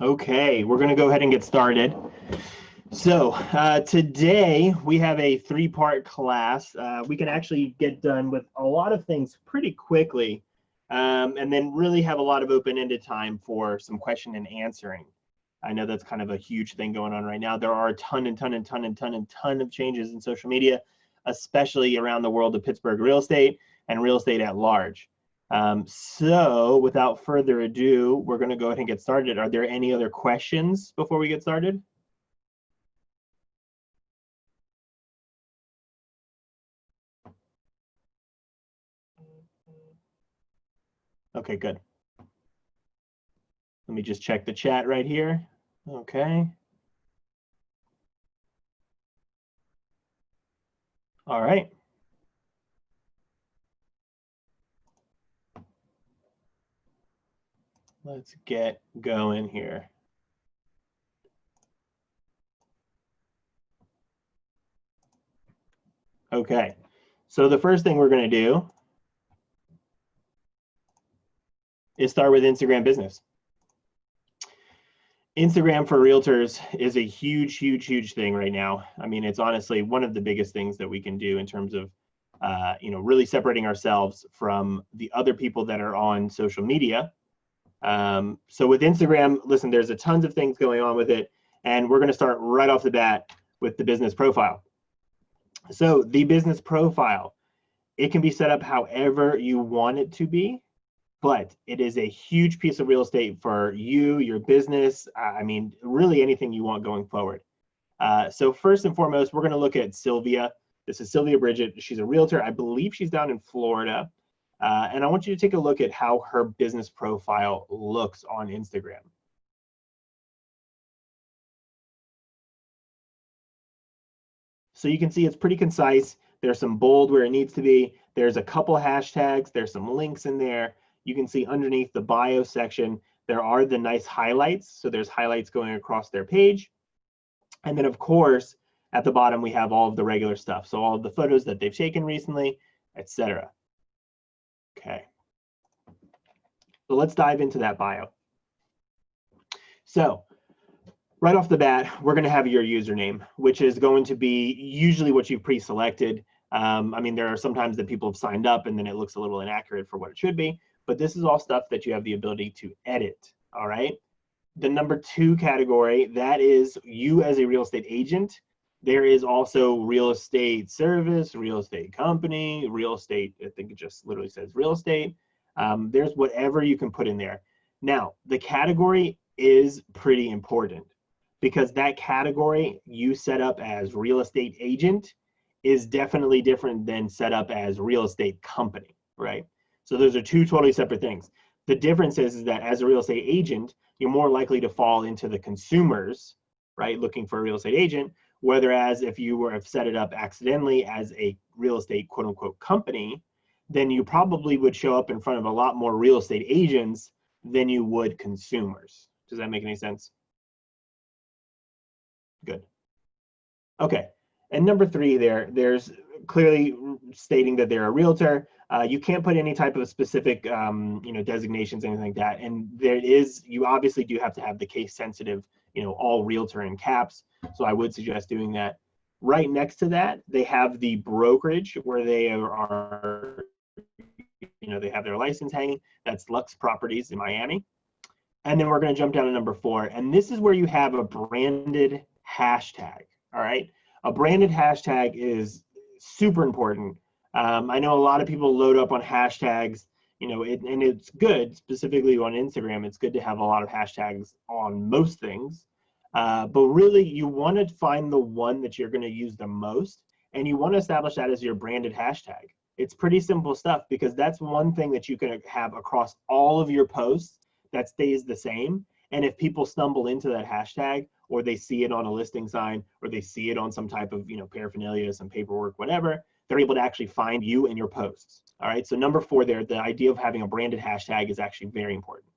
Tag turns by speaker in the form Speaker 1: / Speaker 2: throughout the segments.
Speaker 1: Okay, we're going to go ahead and get started. So today we have a three-part class. We can actually get done with a lot of things pretty quickly, and then really have a lot of open-ended time for some question and answering. I know that's kind of a huge thing going on right now. There are a ton of changes in social media, especially around the world of Pittsburgh real estate and real estate at large. So without further ado, we're going to go ahead and get started. Are there any other questions before we get started? Okay, good. Let me just check the chat right here. Okay. All right. Let's get going here. Okay. So the first thing we're going to do is start with Instagram business. Instagram for realtors is a huge thing right now. I mean, it's honestly one of the biggest things that we can do in terms of, really separating ourselves from the other people that are on social media. So with Instagram, listen, there's a tons of things going on with it, and we're going to start right off the bat with the business profile. So the business profile, it can be set up however you want it to be, but it is a huge piece of real estate for you, your business. I mean, really anything you want going forward. So first and foremost, we're going to look at Sylvia. This is Sylvia Bridget. She's a realtor. I believe she's down in Florida. And I want you to take a look at how her business profile looks on Instagram. So you can see it's pretty concise. There's some bold where it needs to be. There's a couple hashtags. There's some links in there. You can see underneath the bio section, there are the nice highlights. So there's highlights going across their page. And then of course, at the bottom, we have all of the regular stuff. So all of the photos that they've taken recently, etc. Okay. So let's dive into that bio. So right off the bat, we're going to have your username, which is going to be usually what you've pre-selected. I mean, there are sometimes that people have signed up and then it looks a little inaccurate for what it should be, but this is all stuff that you have the ability to edit, all right? The number 2 category, that is you as a real estate agent. There is also real estate service, real estate company, real estate, I think it just literally says real estate. There's whatever you can put in there. Now, the category is pretty important because that category you set up as real estate agent is definitely different than set up as real estate company, right? So those are two totally separate things. The difference is that as a real estate agent, you're more likely to fall into the consumers, right, looking for a real estate agent, whereas if you were have set it up accidentally as a real estate quote unquote company, then you probably would show up in front of a lot more real estate agents than you would consumers. Does that make any sense? Good. Okay. And number 3 there's clearly stating that they're a realtor. You can't put any type of specific, designations, anything like that. And there is, you obviously do have to have the case sensitive, all realtor in caps. So I would suggest doing that. Right next to that, they have the brokerage where they are, they have their license hanging. That's Lux Properties in Miami. And then we're going to jump down to number 4. And this is where you have a branded hashtag. All right. A branded hashtag is super important. I know a lot of people load up on hashtags, and it's good, specifically on Instagram. It's good to have a lot of hashtags on most things. But really, you want to find the one that you're going to use the most, and you want to establish that as your branded hashtag. It's pretty simple stuff because that's one thing that you can have across all of your posts that stays the same. And if people stumble into that hashtag, or they see it on a listing sign, or they see it on some type of paraphernalia, some paperwork, whatever, they're able to actually find you and your posts. All right, so number 4 there, the idea of having a branded hashtag is actually very important.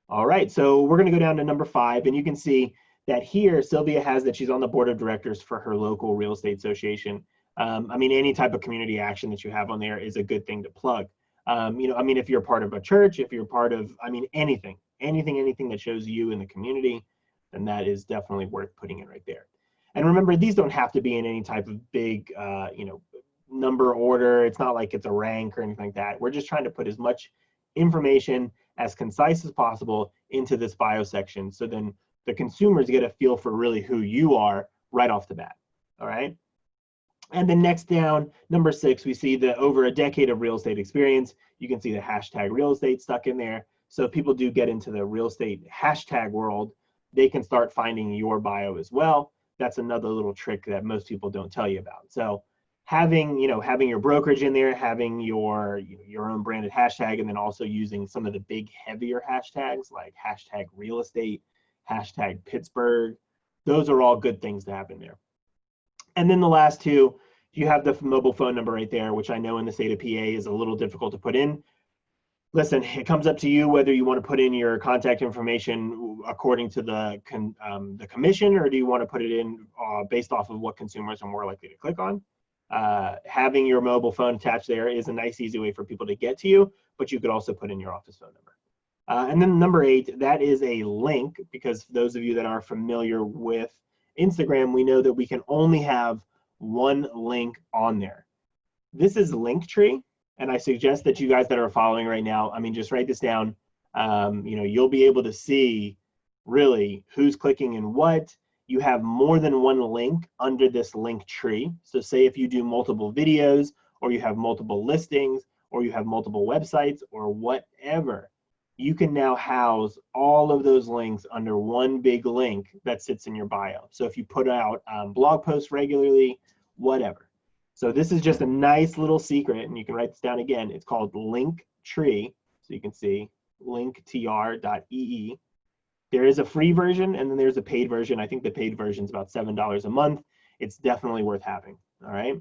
Speaker 1: All right, so we're going to go down to number 5, and you can see that here Sylvia has that she's on the board of directors for her local real estate association. I mean, any type of community action that you have on there is a good thing to plug. If you're part of a church, if you're part of, anything, anything that shows you in the community, then that is definitely worth putting it right there. And remember, these don't have to be in any type of big, number order. It's not like it's a rank or anything like that. We're just trying to put as much information as concise as possible into this bio section, so then the consumers get a feel for really who you are right off the bat. All right. And then next down, number 6, we see the over a decade of real estate experience. You can see the hashtag real estate stuck in there. So if people do get into the real estate hashtag world, they can start finding your bio as well. That's another little trick that most people don't tell you about. So having your brokerage in there, having your own branded hashtag, and then also using some of the big heavier hashtags like hashtag real estate, hashtag Pittsburgh, those are all good things to have in there. And then the last 2, you have the mobile phone number right there, which I know in the state of PA is a little difficult to put in. Listen, it comes up to you whether you want to put in your contact information according to the commission, or do you want to put it in based off of what consumers are more likely to click on. Having your mobile phone attached there is a nice, easy way for people to get to you, but you could also put in your office phone number. And then number 8, that is a link, because those of you that are familiar with Instagram, we know that we can only have one link on there. This is Linktree. And I suggest that you guys that are following right now, just write this down. You'll be able to see really who's clicking and what. You have more than one link under this link tree. So say if you do multiple videos, or you have multiple listings, or you have multiple websites, or whatever, you can now house all of those links under one big link that sits in your bio. So if you put out blog posts regularly, whatever. So this is just a nice little secret, and you can write this down again. It's called Linktree. So you can see linktr.ee. There is a free version, and then there's a paid version. I think the paid version is about $7 a month. It's definitely worth having. All right.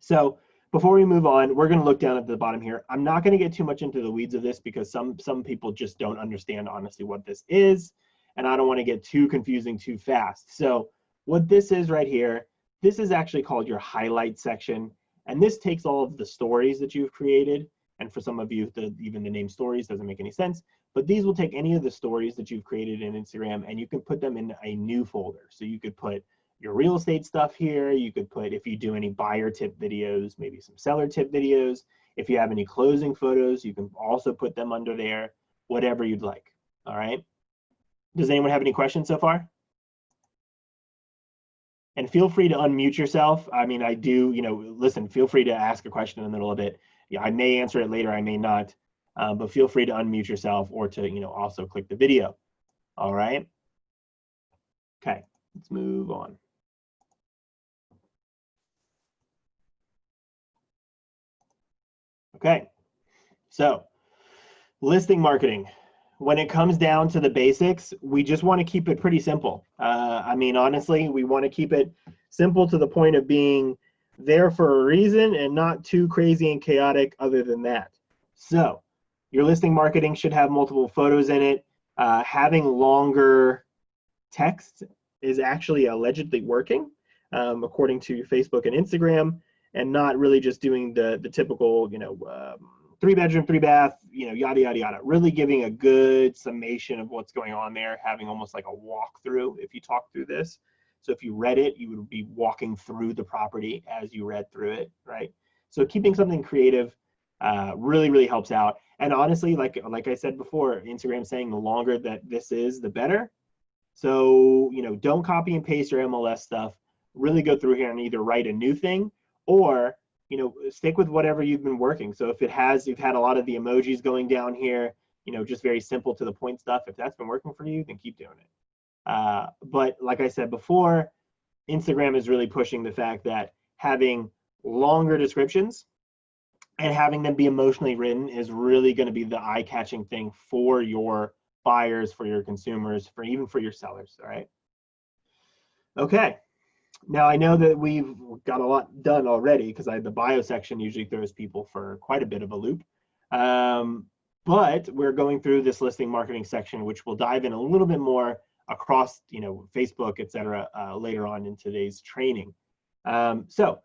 Speaker 1: So before we move on, we're going to look down at the bottom here. I'm not going to get too much into the weeds of this, because some people just don't understand honestly what this is, and I don't want to get too confusing too fast. So what this is right here, this is actually called your highlight section, and this takes all of the stories that you've created. And for some of you, even the name stories doesn't make any sense, but these will take any of the stories that you've created in Instagram, and you can put them in a new folder. So you could put your real estate stuff here. You could put, if you do any buyer tip videos, maybe some seller tip videos. If you have any closing photos, you can also put them under there, whatever you'd like. All right. Does anyone have any questions so far? And feel free to unmute yourself. I do, listen, feel free to ask a question in the middle of it. Yeah, I may answer it later, I may not, but feel free to unmute yourself, or to, also click the video. All right. Okay, let's move on. Okay, so listing marketing. When it comes down to the basics, we just want to keep it pretty simple. Honestly, we want to keep it simple to the point of being there for a reason and not too crazy and chaotic other than that. So your listing marketing should have multiple photos in it. Having longer text is actually allegedly working, according to Facebook and Instagram, and not really just doing the typical, 3-bedroom, 3-bath, yada, yada, yada. Really giving a good summation of what's going on there, having almost like a walkthrough if you talk through this. So if you read it, you would be walking through the property as you read through it, right? So keeping something creative really, really helps out. And honestly, like I said before, Instagram's saying the longer that this is, the better. So, don't copy and paste your MLS stuff. Really go through here and either write a new thing, or stick with whatever you've been working. So if you've had a lot of the emojis going down here, just very simple to the point stuff, if that's been working for you, then keep doing it. But like I said before, Instagram is really pushing the fact that having longer descriptions and having them be emotionally written is really going to be the eye-catching thing for your buyers, for your consumers, even for your sellers, all right? Okay. Now, I know that we've got a lot done already, because the bio section usually throws people for quite a bit of a loop. But we're going through this listing marketing section, which we'll dive in a little bit more across, Facebook, et cetera, later on in today's training. So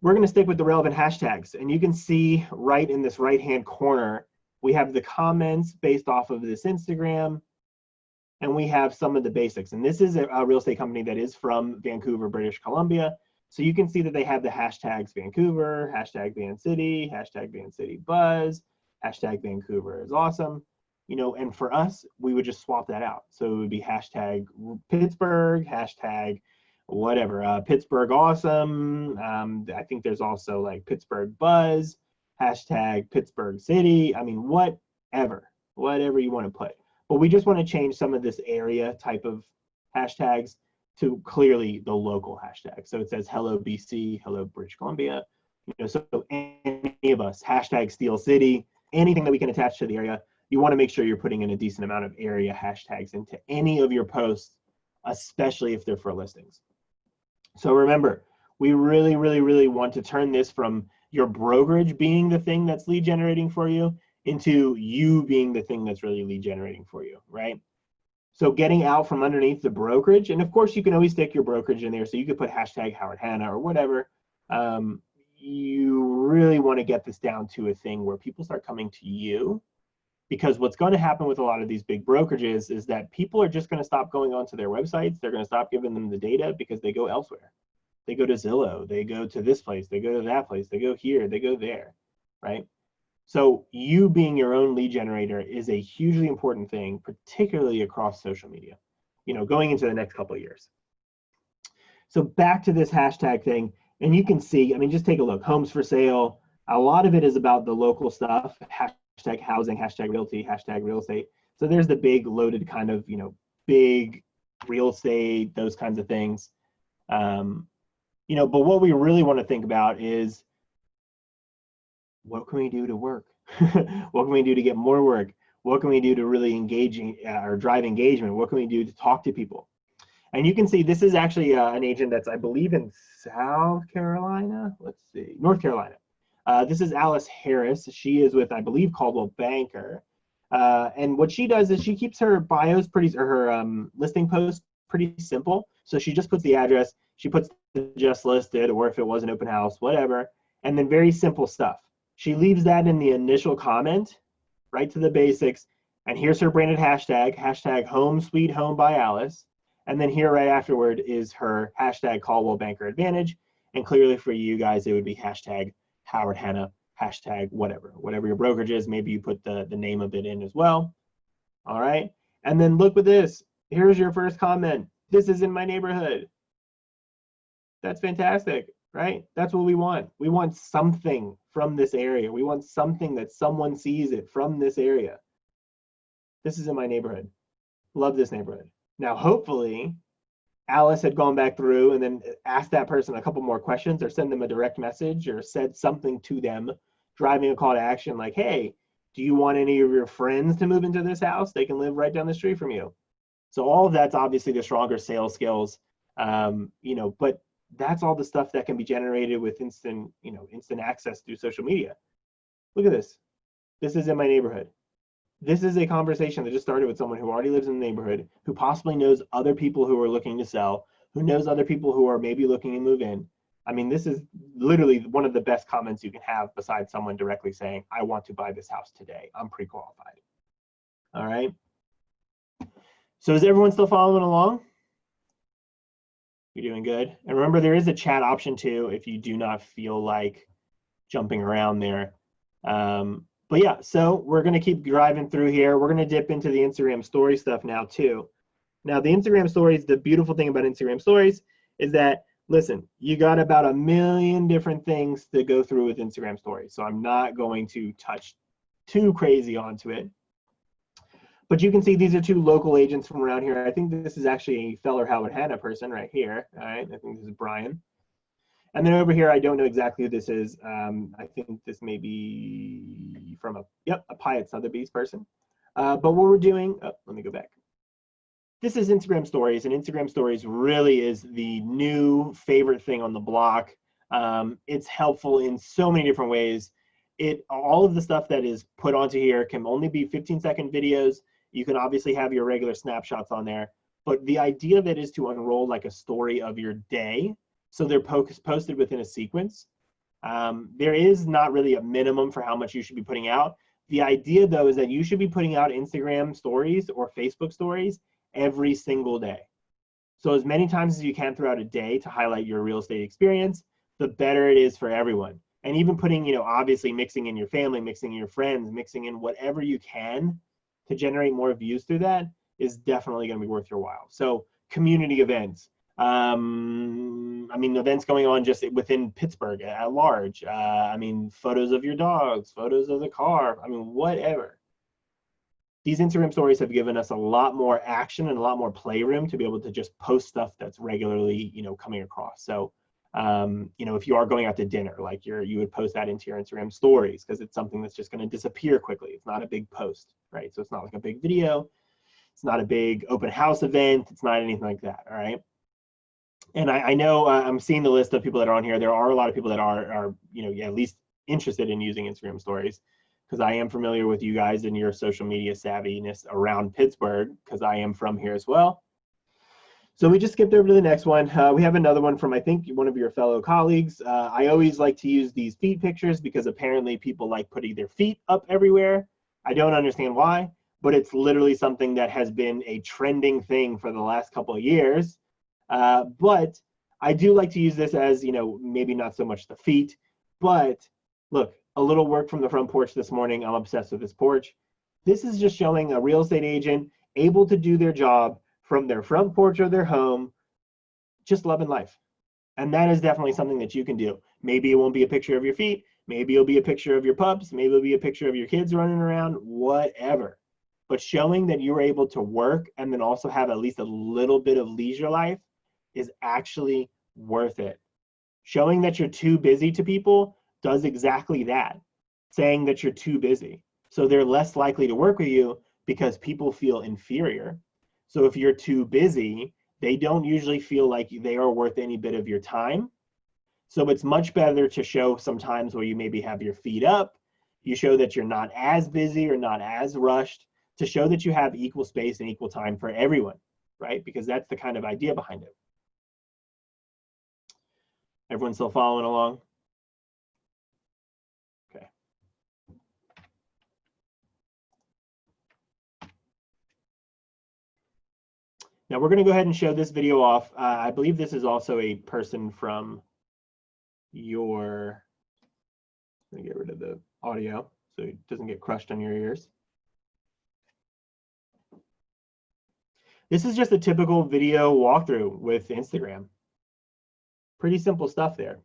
Speaker 1: we're going to stick with the relevant hashtags. And you can see right in this right-hand corner, We have the comments based off of this Instagram, and we have some of the basics. And this is a real estate company that is from Vancouver, British Columbia. So you can see that they have the hashtags Vancouver, hashtag Van City, hashtag Van City Buzz, hashtag Vancouver is awesome. You know, and for us, we would just swap that out. So it would be hashtag Pittsburgh, hashtag whatever, Pittsburgh awesome. I think there's also like Pittsburgh Buzz, hashtag Pittsburgh City. I mean, whatever you want to put. But we just want to change some of this area type of hashtags to clearly the local hashtag. So it says hello BC, hello British Columbia. You know, so any of us, hashtag Steel City, anything that we can attach to the area, you want to make sure you're putting in a decent amount of area hashtags into any of your posts, especially if they're for listings. So remember, we really, really, really want to turn this from your brokerage being the thing that's lead generating for you into you being the thing that's really lead generating for you, right? So getting out from underneath the brokerage, and of course you can always stick your brokerage in there, so you could put hashtag Howard Hanna or whatever. You really want to get this down to a thing where people start coming to you, because what's going to happen with a lot of these big brokerages is that people are just going to stop going onto their websites. They're going to stop giving them the data because they go elsewhere. They go to Zillow, they go to this place, they go to that place, they go here, they go there, right? So you being your own lead generator is a hugely important thing, particularly across social media, you know, going into the next couple of years. So back to this hashtag thing, and you can see, I mean, just take a look, homes for sale. A lot of it is about the local stuff, hashtag housing, hashtag realty, hashtag real estate. So there's the big loaded kind of, you know, big real estate, those kinds of things. You know, but what we really want to think about is, what can we do to work? What can we do to get more work? What can we do to really engage or drive engagement? What can we do to talk to people? And you can see this is actually an agent that's, I believe, in South Carolina. Let's see, North Carolina. This is Alice Harris. She is with, I believe, Coldwell Banker. And what she does is she keeps her bios pretty, or her listing posts pretty simple. So she just puts the address, she puts the just listed, or if it was an open house, whatever, and then very simple stuff. She leaves that in the initial comment, right to the basics, and here's her branded hashtag, hashtag home sweet home by Alice, and then here right afterward is her hashtag Caldwell Banker Advantage, and clearly for you guys it would be hashtag Howard Hanna, hashtag whatever your brokerage is. Maybe you put the name of it in as well. All right, and then look at this. Here's your first comment. This is in my neighborhood. That's fantastic, right? That's what we want. We want something from this area. We want something that someone sees it from this area. This is in my neighborhood. Love this neighborhood. Now, hopefully, Alice had gone back through and then asked that person a couple more questions, or send them a direct message, or said something to them, driving a call to action like, hey, do you want any of your friends to move into this house? They can live right down the street from you. So all of that's obviously the stronger sales skills, you know, but that's all the stuff that can be generated with instant access through social media. Look at this. This is in my neighborhood. This is a conversation that just started with someone who already lives in the neighborhood, who possibly knows other people who are looking to sell, who knows other people who are maybe looking to move in. I mean, this is literally one of the best comments you can have besides someone directly saying, I want to buy this house today. I'm pre-qualified. All right. So is everyone still following along? You're doing good. And remember, there is a chat option too if you do not feel like jumping around there. But yeah, so we're going to keep driving through here. We're going to dip into the Instagram story stuff now too. Now, the Instagram stories, the beautiful thing about Instagram stories is that, listen, you got about 1 million different things to go through with Instagram stories. So I'm not going to touch too crazy onto it. But you can see these are two local agents from around here. I think this is actually a Feller Howard Hanna person right here. All right, I think this is Brian. And then over here, I don't know exactly who this is. I think this may be from a Pyatt Sotheby's person. But what we're doing, let me go back. This is Instagram Stories, and Instagram Stories really is the new favorite thing on the block. It's helpful in so many different ways. All of the stuff that is put onto here can only be 15-second videos. You can obviously have your regular snapshots on there, but the idea of it is to unroll like a story of your day. So they're posted within a sequence. There is not really a minimum for how much you should be putting out. The idea though is that you should be putting out Instagram stories or Facebook stories every single day. So as many times as you can throughout a day to highlight your real estate experience, the better it is for everyone. And even putting, you know, obviously mixing in your family, mixing in your friends, mixing in whatever you can to generate more views through that is definitely going to be worth your while. So community events, I mean, events going on just within Pittsburgh at large. I mean, photos of your dogs, photos of the car, I mean, whatever. These Instagram stories have given us a lot more action and a lot more playroom to be able to just post stuff that's regularly, you know, coming across. So, you know, if you are going out to dinner, like you would post that into your Instagram stories because it's something that's just going to disappear quickly. It's not a big post, right? So it's not like a big video. It's not a big open house event. It's not anything like that, all right? And I know I'm seeing the list of people that are on here. There are a lot of people that are you know, at least interested in using Instagram stories, because I am familiar with you guys and your social media savviness around Pittsburgh, because I am from here as well. So we just skipped over to the next one. We have another one from, I think, one of your fellow colleagues. I always like to use these feet pictures because apparently people like putting their feet up everywhere. I don't understand why, but it's literally something that has been a trending thing for the last couple of years. But I do like to use this as, you know, maybe not so much the feet, but look, a little work from the front porch this morning. I'm obsessed with this porch. This is just showing a real estate agent able to do their job from their front porch or their home, just loving life. And that is definitely something that you can do. Maybe it won't be a picture of your feet. Maybe it'll be a picture of your pups. Maybe it'll be a picture of your kids running around, whatever. But showing that you're able to work and then also have at least a little bit of leisure life is actually worth it. Showing that you're too busy to people does exactly that, saying that you're too busy. So they're less likely to work with you because people feel inferior. So if you're too busy, they don't usually feel like they are worth any bit of your time. So it's much better to show sometimes where you maybe have your feet up, you show that you're not as busy or not as rushed, to show that you have equal space and equal time for everyone, right? Because that's the kind of idea behind it. Everyone still following along? Okay. Now we're going to go ahead and show this video off. I believe this is also a person from your, let me get rid of the audio so it doesn't get crushed on your ears. This is just a typical video walkthrough with Instagram. Pretty simple stuff there.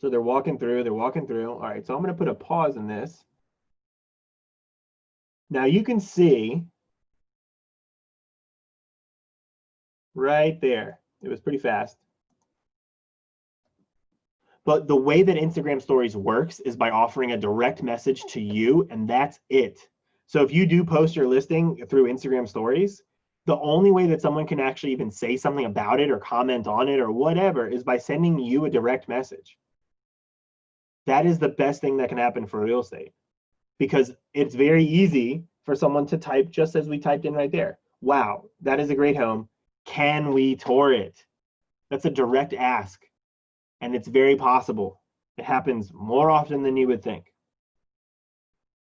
Speaker 1: So they're walking through. All right, so I'm going to put a pause in this. Now you can see right there, it was pretty fast. But the way that Instagram stories works is by offering a direct message to you, and that's it. So if you do post your listing through Instagram stories, the only way that someone can actually even say something about it or comment on it or whatever is by sending you a direct message. That is the best thing that can happen for real estate, because it's very easy for someone to type, just as we typed in right there, wow, that is a great home. Can we tour it? That's a direct ask. And it's very possible. It happens more often than you would think.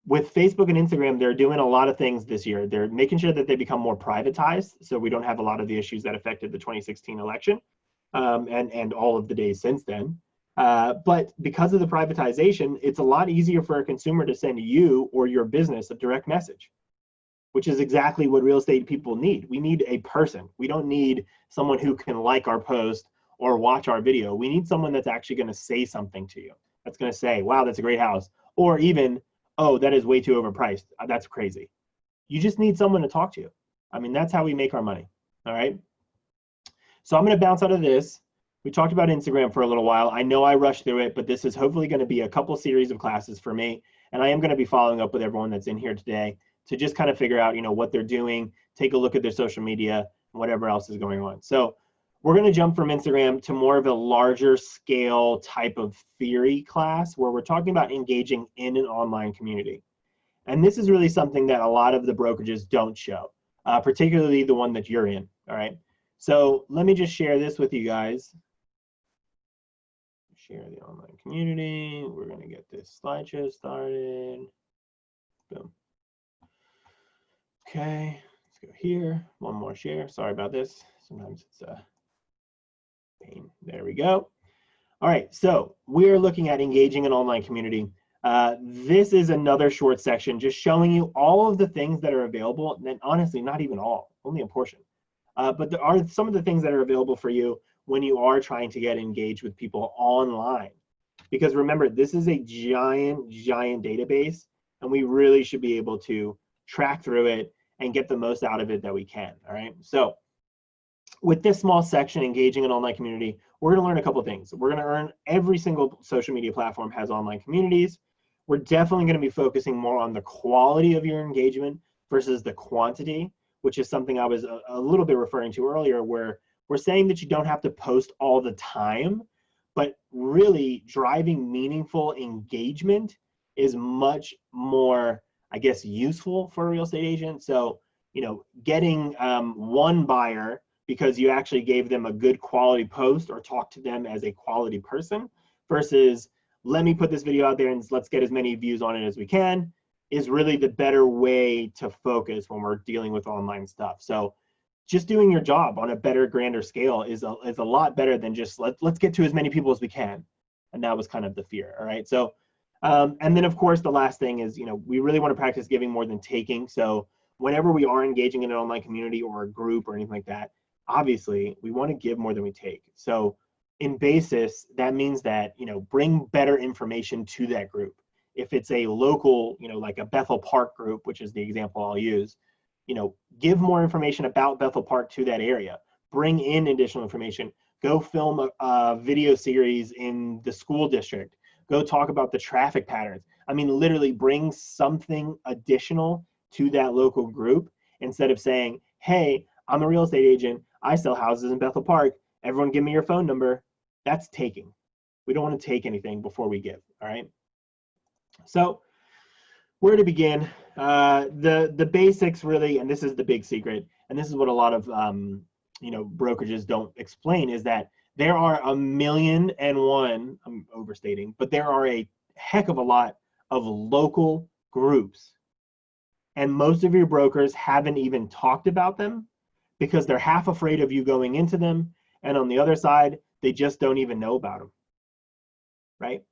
Speaker 1: With Facebook and Instagram, they're doing a lot of things this year. They're making sure that they become more privatized, so we don't have a lot of the issues that affected the 2016 election and all of the days since then. But because of the privatization, it's a lot easier for a consumer to send you or your business a direct message, which is exactly what real estate people need. We need a person. We don't need someone who can like our post or watch our video. We need someone that's actually going to say something to you. That's going to say, wow, that's a great house. Or even, oh, that is way too overpriced. That's crazy. You just need someone to talk to you. I mean, that's how we make our money. All right. So I'm going to bounce out of this. We talked about Instagram for a little while. I know I rushed through it, but this is hopefully going to be a couple series of classes for me. And I am going to be following up with everyone that's in here today to just kind of figure out, you know, what they're doing, take a look at their social media, and whatever else is going on. So we're going to jump from Instagram to more of a larger scale type of theory class where we're talking about engaging in an online community. And this is really something that a lot of the brokerages don't show, particularly the one that you're in, all right? So let me just share this with you guys. share the online community. We're going to get this slideshow started. Boom. Okay, let's go here. One more share. Sorry about this. Sometimes it's a pain. There we go. All right, so we're looking at engaging an online community. This is another short section just showing you all of the things that are available, and then honestly, not even all, only a portion. But there are some of the things that are available for you when you are trying to get engaged with people online. Because remember, this is a giant, giant database, and we really should be able to track through it and get the most out of it that we can, all right? So with this small section, engaging an online community, we're gonna learn a couple things. We're gonna learn every single social media platform has online communities. We're definitely gonna be focusing more on the quality of your engagement versus the quantity, which is something I was a little bit referring to earlier, where we're saying that you don't have to post all the time, but really driving meaningful engagement is much more, I guess, useful for a real estate agent. So, you know, getting one buyer because you actually gave them a good quality post or talked to them as a quality person versus let me put this video out there and let's get as many views on it as we can is really the better way to focus when we're dealing with online stuff. So just doing your job on a better, grander scale is a lot better than just let's get to as many people as we can. And that was kind of the fear, all right? So, and then of course, the last thing is, you know, we really want to practice giving more than taking. So whenever we are engaging in an online community or a group or anything like that, obviously we want to give more than we take. So in basis, that means that, you know, bring better information to that group. If it's a local, you know, like a Bethel Park group, which is the example I'll use, you know, give more information about Bethel Park to that area. Bring in additional information. Go film a video series in the school district. Go talk about the traffic patterns. I mean, literally bring something additional to that local group instead of saying, hey, I'm a real estate agent. I sell houses in Bethel Park. Everyone give me your phone number. That's taking. We don't want to take anything before we give, all right? So where to begin? The basics really, and this is the big secret, and this is what a lot of you know, brokerages don't explain, is that there are 1,000,001, I'm overstating, but there are a heck of a lot of local groups. And most of your brokers haven't even talked about them because they're half afraid of you going into them. And on the other side, they just don't even know about them, right?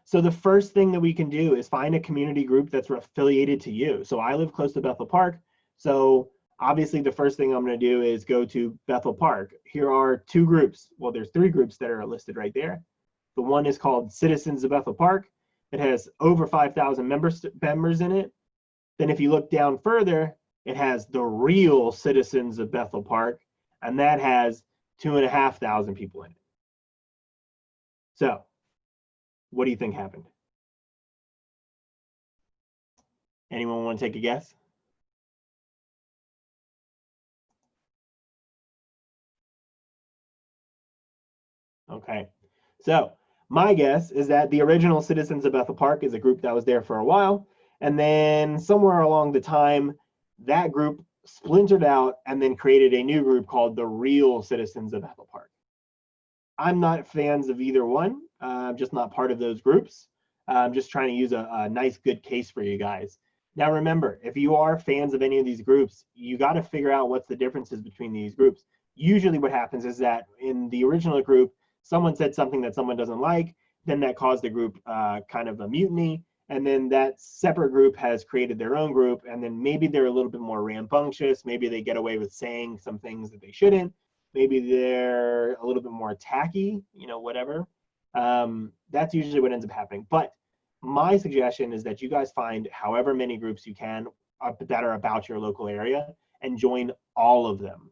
Speaker 1: So the first thing that we can do is find a community group that's affiliated to you. So I live close to Bethel Park. So obviously the first thing I'm going to do is go to Bethel Park. Here are two groups. Well, there's three groups that are listed right there. The one is called Citizens of Bethel Park. It has over 5,000 members in it. Then if you look down further, it has the Real Citizens of Bethel Park, and that has 2,500 people in it. So what do you think happened? Anyone want to take a guess? Okay, so my guess is that the original Citizens of Bethel Park is a group that was there for a while, and then somewhere along the time, that group splintered out and then created a new group called the Real Citizens of Bethel Park. I'm not fans of either one. I'm just not part of those groups. I'm just trying to use a nice, good case for you guys. Now, remember, if you are fans of any of these groups, you got to figure out what's the differences between these groups. Usually what happens is that in the original group, someone said something that someone doesn't like, then that caused the group kind of a mutiny, and then that separate group has created their own group, and then maybe they're a little bit more rambunctious, maybe they get away with saying some things that they shouldn't, maybe they're a little bit more tacky, you know, whatever. That's usually what ends up happening. But my suggestion is that you guys find however many groups you can that are about your local area and join all of them.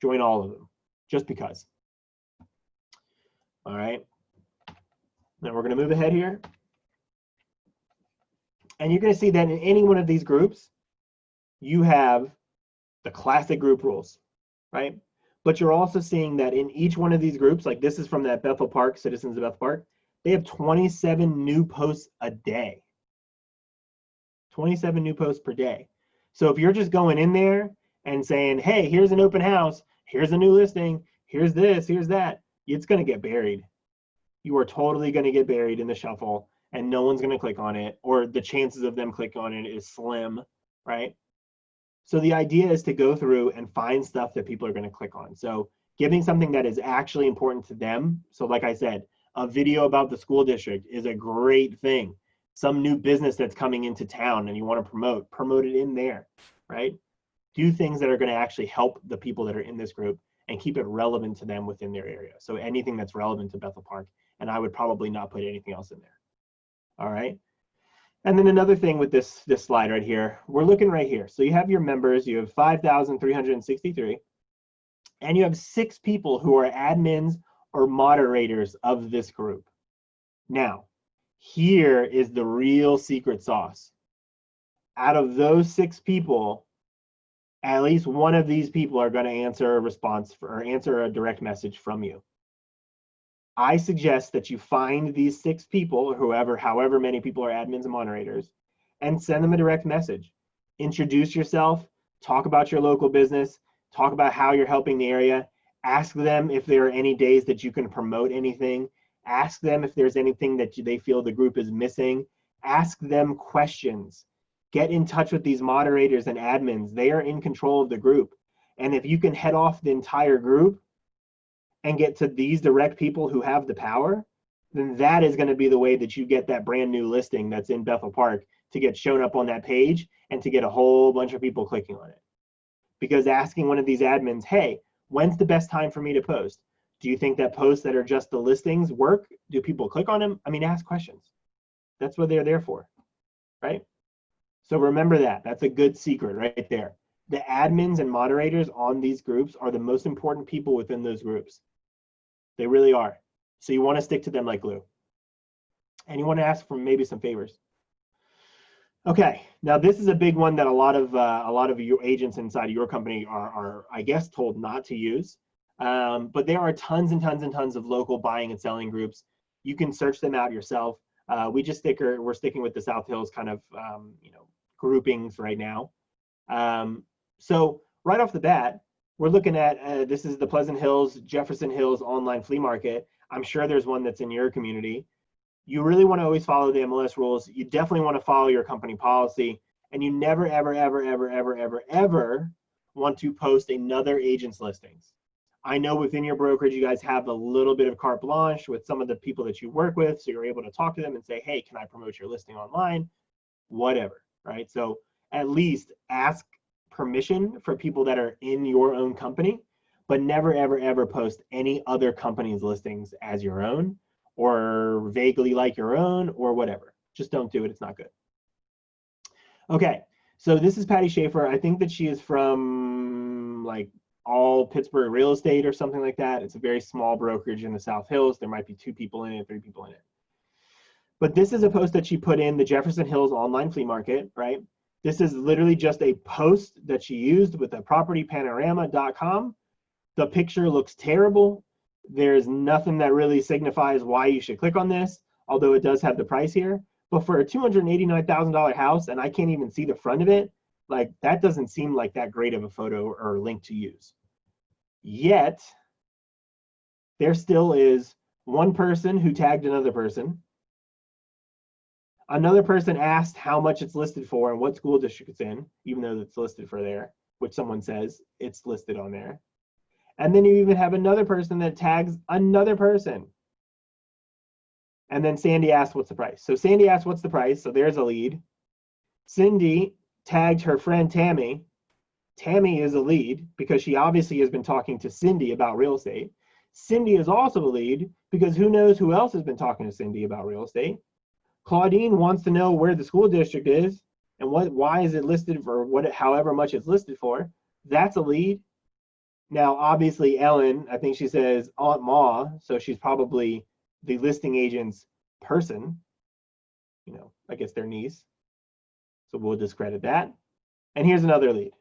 Speaker 1: Join all of them, just because. All right. Now we're going to move ahead here. And you're going to see that in any one of these groups, you have the classic group rules, right? But you're also seeing that in each one of these groups, like this is from that Bethel Park, Citizens of Bethel Park, they have 27 new posts a day. 27 new posts per day. So if you're just going in there and saying, hey, here's an open house, here's a new listing, here's this, here's that, it's going to get buried. you are totally going to get buried in the shuffle and no one's going to click on it, or the chances of them clicking on it is slim, right? So the idea is to go through and find stuff that people are going to click on. So giving something that is actually important to them. So like I said, a video about the school district is a great thing. Some new business that's coming into town and you want to promote it in there, right? Do things that are going to actually help the people that are in this group and keep it relevant to them within their area. So anything that's relevant to Bethel Park, and I would probably not put anything else in there. All right. And then another thing with this slide right here, we're looking right here. So you have your members, you have 5,363, and you have 6 people who are admins or moderators of this group. Now, here is the real secret sauce. Out of those 6 people, at least one of these people are going to answer a response or answer a direct message from you. I suggest that you find these 6 people, or however many people are admins and moderators, and send them a direct message. Introduce yourself, talk about your local business, talk about how you're helping the area, ask them if there are any days that you can promote anything, ask them if there's anything that they feel the group is missing, ask them questions. Get in touch with these moderators and admins. They are in control of the group. And if you can head off the entire group and get to these direct people who have the power, then that is going to be the way that you get that brand new listing that's in Bethel Park to get shown up on that page and to get a whole bunch of people clicking on it. Because asking one of these admins, hey, when's the best time for me to post? Do you think that posts that are just the listings work? Do people click on them? I mean, ask questions. That's what they're there for, right? So remember that. That's a good secret right there. The admins and moderators on these groups are the most important people within those groups. They really are. So you want to stick to them like glue. And you want to ask for maybe some favors. Okay, now this is a big one that a lot of your agents inside of your company are I guess told not to use. But there are tons and tons and tons of local buying and selling groups. You can search them out yourself. We're sticking with the South Hills kind of groupings right now. So right off the bat, we're looking at this is the Pleasant Hills, Jefferson Hills online flea market. I'm sure there's one that's in your community. You really want to always follow the MLS rules. You definitely want to follow your company policy, and you never, ever, ever, ever, ever, ever, ever want to post another agent's listings. I know within your brokerage, you guys have a little bit of carte blanche with some of the people that you work with, so you're able to talk to them and say, hey, can I promote your listing online? Whatever, right? So at least ask permission for people that are in your own company, but never, ever, ever post any other company's listings as your own or vaguely like your own or whatever. Just don't do it. It's not good. Okay, so this is Patty Schaefer. I think that she is from like All Pittsburgh Real Estate or something like that. It's a very small brokerage in the South Hills. There might be 2 people in it, 3 people in it. But this is a post that she put in the Jefferson Hills online flea market, right? This is literally just a post that she used with a propertypanorama.com. The picture looks terrible. There's nothing that really signifies why you should click on this, although it does have the price here. But for a $289,000 house, and I can't even see the front of it, like that doesn't seem like that great of a photo or link to use. Yet, there still is one person who tagged another person. Another person asked how much it's listed for and what school district it's in, even though it's listed for there, which someone says it's listed on there. And then you even have another person that tags another person. And then Sandy asked, what's the price? So Sandy asked, what's the price? So there's a lead. Cindy tagged her friend Tammy. Tammy is a lead because she obviously has been talking to Cindy about real estate. Cindy is also a lead because who knows who else has been talking to Cindy about real estate. Claudine wants to know where the school district is and why is it listed for however much it's listed for. That's a lead. Now, obviously, Ellen, I think she says Aunt Ma, so she's probably the listing agent's person. I guess their niece. So we'll discredit that. And here's another lead.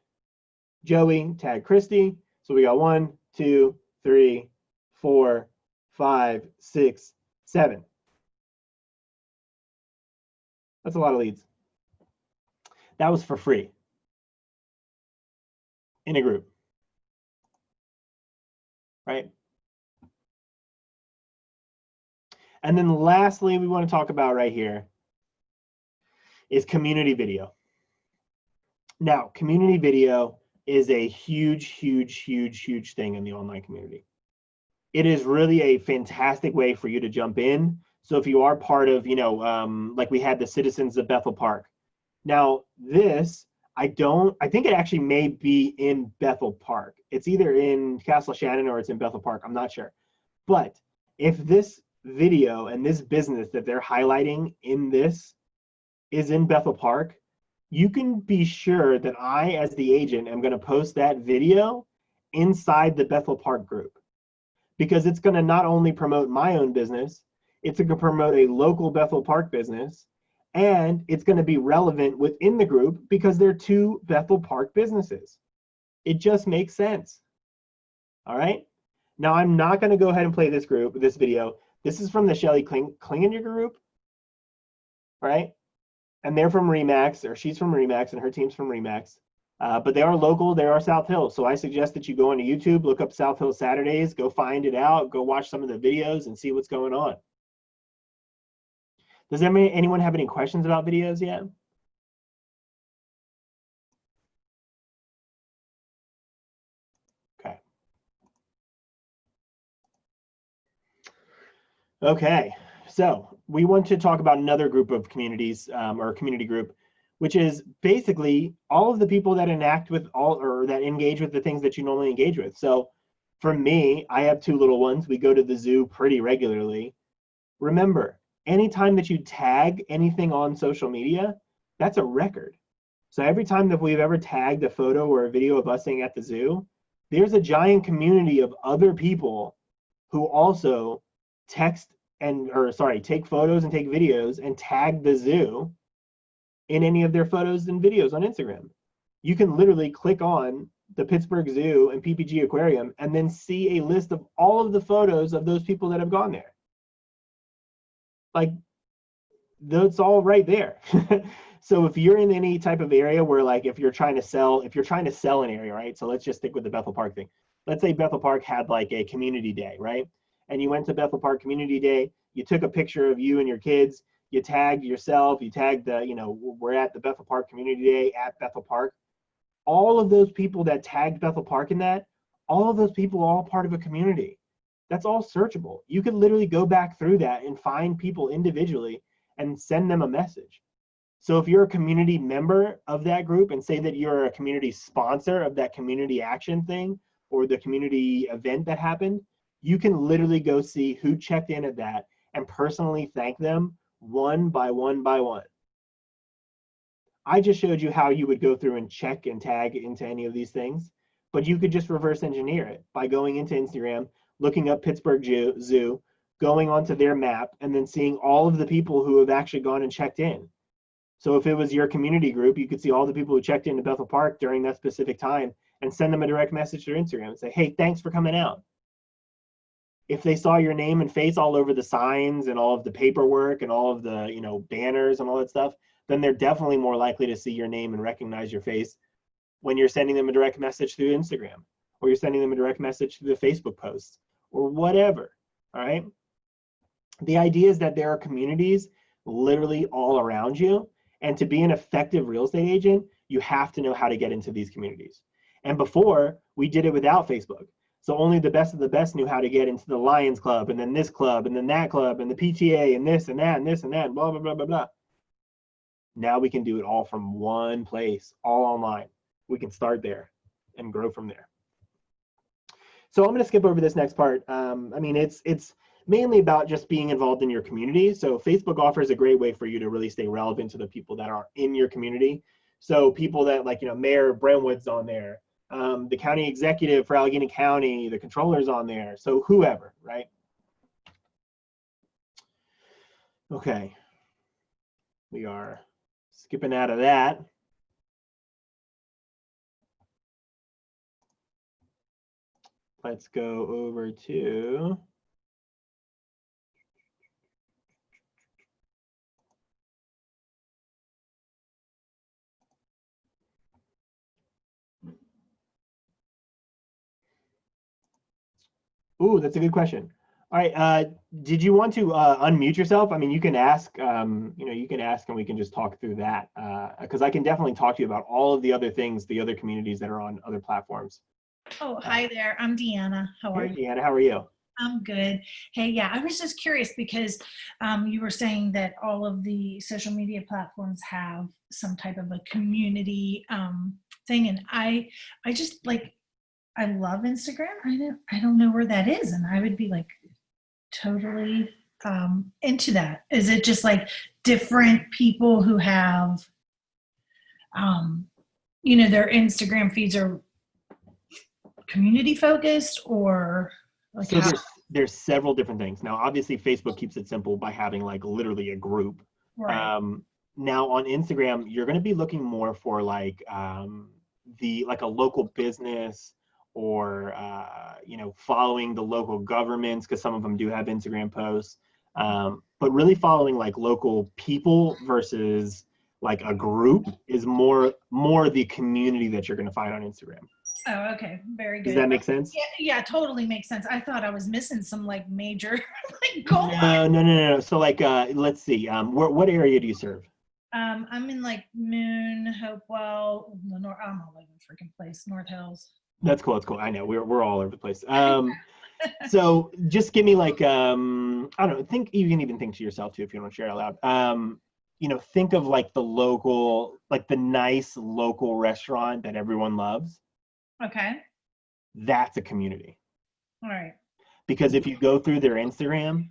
Speaker 1: Joey tagged Christy. So we got 1, 2, 3, 4, 5, 6, 7. That's a lot of leads. That was for free in a group, right? And then lastly, we want to talk about right here is community video. Now, community video is a huge thing in the online community. It is really a fantastic way for you to jump in. So if you are part of, like we had the Citizens of Bethel Park. Now this, I think it actually may be in Bethel Park. It's either in Castle Shannon or it's in Bethel Park. I'm not sure. But if this video and this business that they're highlighting in this is in Bethel Park, you can be sure that I, as the agent, am going to post that video inside the Bethel Park group, because it's going to not only promote my own business, it's going to promote a local Bethel Park business, and it's going to be relevant within the group because they're two Bethel Park businesses. It just makes sense. All right. Now I'm not going to go ahead and play this video. This is from the Shelly Klinginger group, right? And they're from Remax, or she's from Remax, and her team's from Remax. But they are local, they are South Hills. So I suggest that you go onto YouTube, look up South Hills Saturdays, go find it out, go watch some of the videos and see what's going on. Does anyone have any questions about videos yet? Okay. Okay, so we want to talk about another group of communities, or community group, which is basically all of the people that enact with or that engage with the things that you normally engage with. So for me, I have two little ones. We go to the zoo pretty regularly. Remember, anytime that you tag anything on social media, that's a record. So every time that we've ever tagged a photo or a video of us at the zoo, there's a giant community of other people who also take photos and take videos and tag the zoo in any of their photos and videos on Instagram. You can literally click on the Pittsburgh Zoo and PPG Aquarium and then see a list of all of the photos of those people that have gone there. Like, that's all right there. So if you're in any type of area where, like, if you're trying to sell an area, right? So let's just stick with the Bethel Park thing. Let's say Bethel Park had like a community day, right? And you went to Bethel Park Community Day, you took a picture of you and your kids, you tagged yourself, you tagged we're at the Bethel Park Community Day at Bethel Park. All of those people that tagged Bethel Park in that, all of those people are all part of a community. That's all searchable. You could literally go back through that and find people individually and send them a message. So if you're a community member of that group and say that you're a community sponsor of that community action thing or the community event that happened, you can literally go see who checked in at that and personally thank them one by one by one. I just showed you how you would go through and check and tag into any of these things, but you could just reverse engineer it by going into Instagram, looking up Pittsburgh Zoo, going onto their map, and then seeing all of the people who have actually gone and checked in. So if it was your community group, you could see all the people who checked into Bethel Park during that specific time and send them a direct message to Instagram and say, hey, thanks for coming out. If they saw your name and face all over the signs and all of the paperwork and all of the banners and all that stuff, then they're definitely more likely to see your name and recognize your face when you're sending them a direct message through Instagram, or you're sending them a direct message through the Facebook posts or whatever. All right. The idea is that there are communities literally all around you. And to be an effective real estate agent, you have to know how to get into these communities. And before, we did it without Facebook. So only the best of the best knew how to get into the Lions Club, and then this club, and then that club, and the PTA, and this and that, and this and that, and blah, blah, blah, blah, blah. Now we can do it all from one place, all online. We can start there and grow from there. So I'm going to skip over this next part. It's mainly about just being involved in your community. So Facebook offers a great way for you to really stay relevant to the people that are in your community. So people that, like, Mayor Brentwood's on there, the county executive for Allegheny County, the controller's on there. So whoever, right? Okay. We are skipping out of that. Let's go over to ooh, that's a good question. All right. Did you want to unmute yourself? I mean, you can ask. You can ask, and we can just talk through that. Because I can definitely talk to you about all of the other things, the other communities that are on other platforms.
Speaker 2: Oh, hi there. I'm Deanna. How are
Speaker 1: Hey,
Speaker 2: you?
Speaker 1: Deanna, how are you?
Speaker 2: I'm good. Hey, yeah, I was just curious because you were saying that all of the social media platforms have some type of a community thing, and I just like I love Instagram. I don't know where that is, and I would be like totally into that. Is it just like different people who have um, their Instagram feeds are community focused or like
Speaker 1: So
Speaker 2: how?
Speaker 1: there's several different things. Now, obviously, Facebook keeps it simple by having like literally a group.
Speaker 2: Right.
Speaker 1: Um, Now on Instagram, you're going to be looking more for like the like a local business or following the local governments because some of them do have Instagram posts. But really following like local people versus like a group is more the community that you're going to find on Instagram.
Speaker 2: Oh, okay. Very
Speaker 1: Does
Speaker 2: good.
Speaker 1: that make sense?
Speaker 2: Yeah, yeah, totally makes sense. I thought I was missing some like major like goal.
Speaker 1: No. So like, let's see. What area do you serve?
Speaker 2: I'm in like Moon, Hopewell, the North. I'm all over the freaking place. North Hills.
Speaker 1: That's cool. That's cool. I know we're all over the place. So just give me like, I don't know. Think you can even think to yourself too if you want to share it out loud. Think of like the local, like the nice local restaurant that everyone loves.
Speaker 2: Okay.
Speaker 1: That's a community.
Speaker 2: All right.
Speaker 1: Because if you go through their Instagram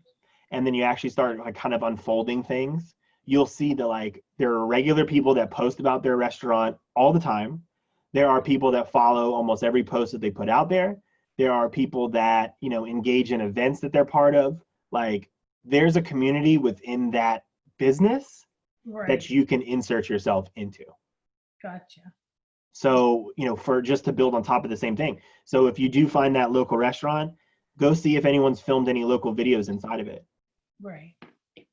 Speaker 1: and then you actually start like kind of unfolding things, you'll see that like there are regular people that post about their restaurant all the time. There are people that follow almost every post that they put out there. There are people that, engage in events that they're part of. Like there's a community within that business
Speaker 2: Right.
Speaker 1: that you can insert yourself into.
Speaker 2: Gotcha.
Speaker 1: So, for just to build on top of the same thing. So if you do find that local restaurant, go see if anyone's filmed any local videos inside of it.
Speaker 2: Right.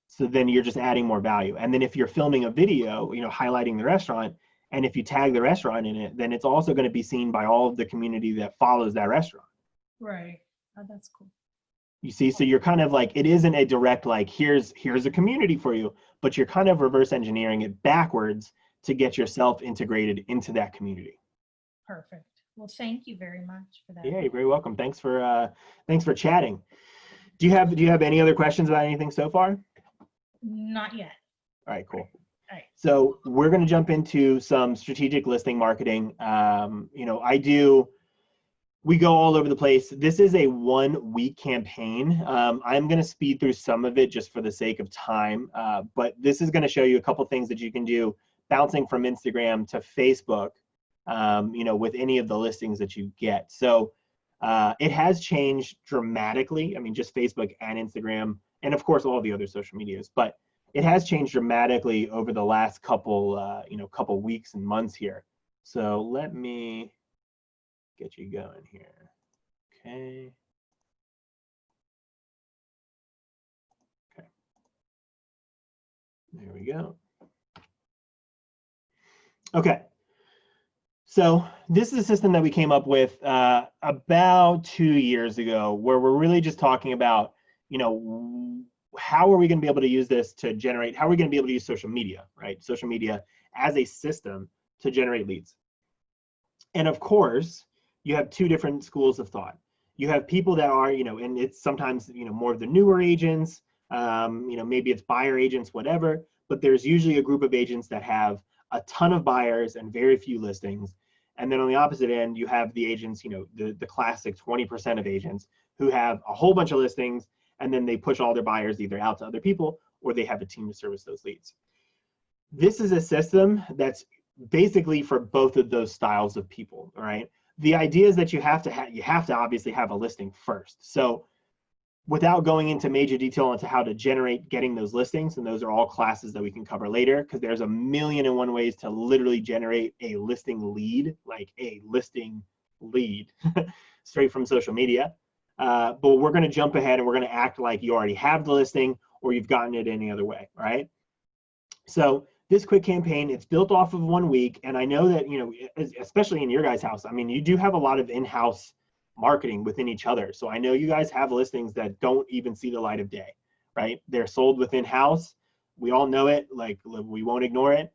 Speaker 1: So then you're just adding more value. And then if you're filming a video, highlighting the restaurant, and if you tag the restaurant in it, then it's also going to be seen by all of the community that follows that restaurant.
Speaker 2: Right. Oh, that's cool.
Speaker 1: You see, so you're kind of like, it isn't a direct like here's a community for you, but you're kind of reverse engineering it backwards to get yourself integrated into that community.
Speaker 2: Perfect. Well, thank you very much for that.
Speaker 1: Yeah, you're very welcome. Thanks for chatting. Do you have any other questions about anything so far?
Speaker 2: Not yet.
Speaker 1: All right, cool.
Speaker 2: All right.
Speaker 1: So we're going to jump into some strategic listing marketing. We go all over the place. This is a 1-week campaign. I'm going to speed through some of it just for the sake of time, but this is going to show you a couple things that you can do bouncing from Instagram to Facebook, with any of the listings that you get. So it has changed dramatically. I mean, just Facebook and Instagram, and of course all the other social medias, but it has changed dramatically over the last couple weeks and months here. So let me get you going here. Okay. There we go. Okay. So this is a system that we came up with about 2 years ago, where we're really just talking about, how are we going to be able to use this to generate, how are we going to be able to use social media, right? Social media as a system to generate leads. And of course, you have two different schools of thought. You have people that are, and it's sometimes, more of the newer agents, maybe it's buyer agents, whatever, but there's usually a group of agents that have a ton of buyers and very few listings. And then on the opposite end, you have the agents, the classic 20% of agents who have a whole bunch of listings, and then they push all their buyers either out to other people or they have a team to service those leads. This is a system that's basically for both of those styles of people, all right? The idea is that you have to obviously have a listing first. So without going into major detail into how to generate getting those listings, and those are all classes that we can cover later, because there's a million and one ways to literally generate a listing lead, like a listing lead straight from social media. But we're going to jump ahead and we're going to act like you already have the listing or you've gotten it any other way, right? So this quick campaign, it's built off of 1 week. And I know that, especially in your guys' house, I mean, you do have a lot of in-house marketing within each other. So I know you guys have listings that don't even see the light of day, right? They're sold within house. We all know it, like we won't ignore it.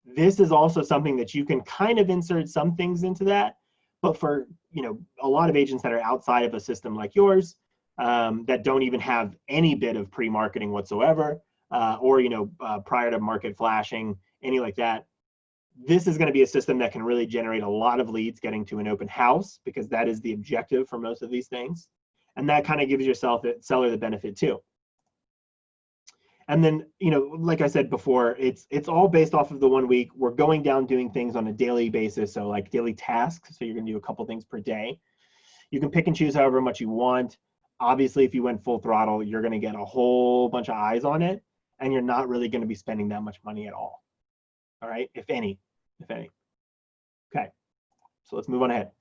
Speaker 1: This is also something that you can kind of insert some things into that, but for, you know, a lot of agents that are outside of a system like yours, that don't even have any bit of pre-marketing whatsoever, or, you know, prior to market flashing, any like that, this is going to be a system that can really generate a lot of leads getting to an open house, because that is the objective for most of these things. And that kind of gives yourself, seller, the benefit too. And then, you know, like I said before, it's all based off of the 1 week. We're going down doing things on a daily basis. So like daily tasks. So you're going to do a couple things per day. You can pick and choose however much you want. Obviously, if you went full throttle, you're going to get a whole bunch of eyes on it, and you're not really going to be spending that much money at all. All right, if any. Okay, so let's move on ahead.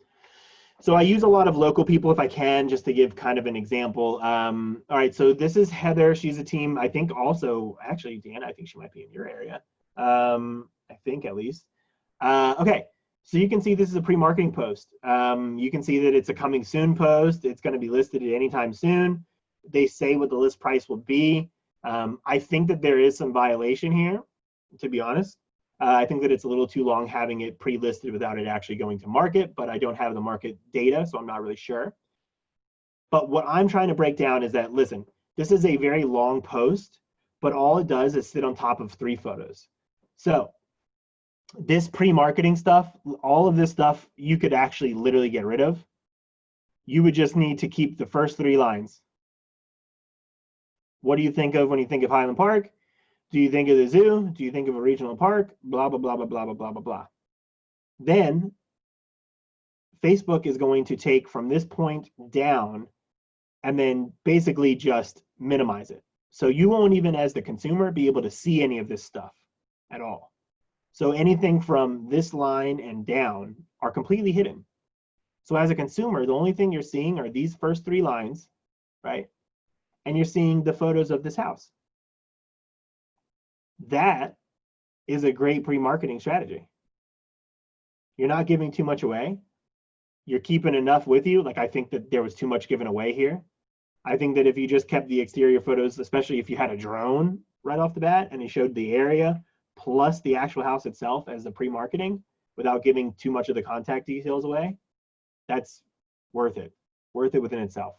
Speaker 1: So I use a lot of local people if I can, just to give kind of an example. All right, so this is Heather. She's a team, I think also, actually, Dan, I think she might be in your area. I think at least. Okay, so you can see this is a pre-marketing post. You can see that it's a coming soon post. It's gonna be listed at any time soon. They say what the list price will be. I think that there is some violation here, to be honest. I think that it's a little too long having it pre-listed without it actually going to market, but I don't have the market data, so I'm not really sure. But what I'm trying to break down is that, listen, this is a very long post, but all it does is sit on top of 3 photos. So this pre-marketing stuff, all of this stuff, you could actually literally get rid of. You would just need to keep the first 3 lines. What do you think of when you think of Highland Park? Do you think of the zoo? Do you think of a regional park? Blah, blah, blah, blah, blah, blah, blah, blah, blah. Then Facebook is going to take from this point down and then basically just minimize it. So you won't even, as the consumer, be able to see any of this stuff at all. So anything from this line and down are completely hidden. So as a consumer, the only thing you're seeing are these first 3 lines, right? And you're seeing the photos of this house. That is a great pre-marketing strategy. You're not giving too much away. You're keeping enough with you. Like, I think that there was too much given away here. I think that if you just kept the exterior photos, especially if you had a drone right off the bat and you showed the area plus the actual house itself as the pre-marketing without giving too much of the contact details away, that's worth it within itself.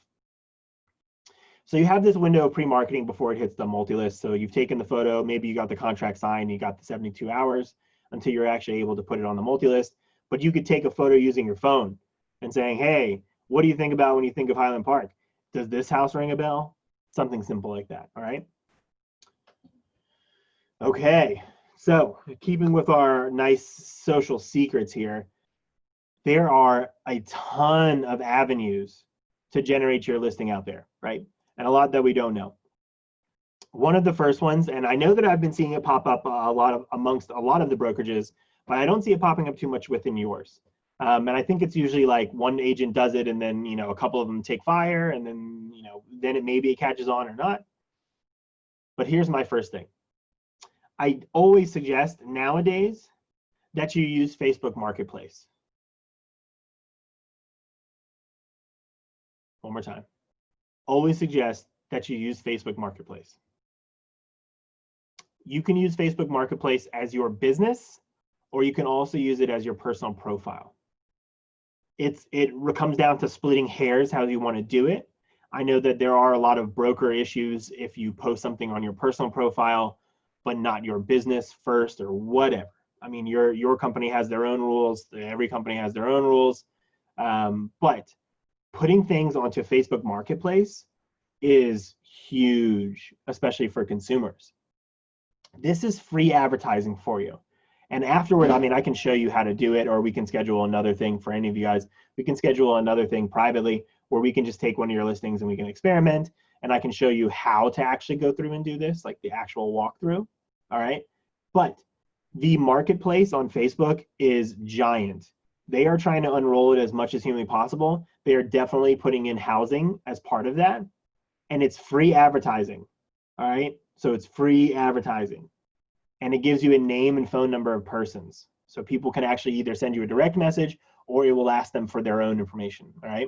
Speaker 1: So you have this window of pre-marketing before it hits the multi-list. So you've taken the photo, maybe you got the contract signed, you got the 72 hours until you're actually able to put it on the multi-list. But you could take a photo using your phone and saying, hey, what do you think about when you think of Highland Park? Does this house ring a bell? Something simple like that, all right? Okay, so keeping with our nice social secrets here, there are a ton of avenues to generate your listing out there, right? And a lot that we don't know. One of the first ones, and I know that I've been seeing it pop up amongst a lot of the brokerages, but I don't see it popping up too much within yours. And I think it's usually like one agent does it and then, you know, a couple of them take fire and then, you know, then it catches on or not. But here's my first thing. I always suggest nowadays that you use Facebook Marketplace. One more time. Always suggest that you use Facebook Marketplace. You can use Facebook Marketplace as your business, or you can also use it as your personal profile. It comes down to splitting hairs how you want to do it. I know that there are a lot of broker issues if you post something on your personal profile, but not your business first or whatever. I mean, your company has their own rules. Every company has their own rules. But putting things onto Facebook Marketplace is huge, especially for consumers. This is free advertising for you. And afterward, I mean, I can show you how to do it, or we can schedule another thing for any of you guys. We can schedule another thing privately where we can just take one of your listings and we can experiment, and I can show you how to actually go through and do this, like the actual walkthrough, all right? But the marketplace on Facebook is giant. They are trying to unroll it as much as humanly possible. They are definitely putting in housing as part of that, and it's free advertising, all right? So it's free advertising. And it gives you a name and phone number of persons. So people can actually either send you a direct message or it will ask them for their own information, all right?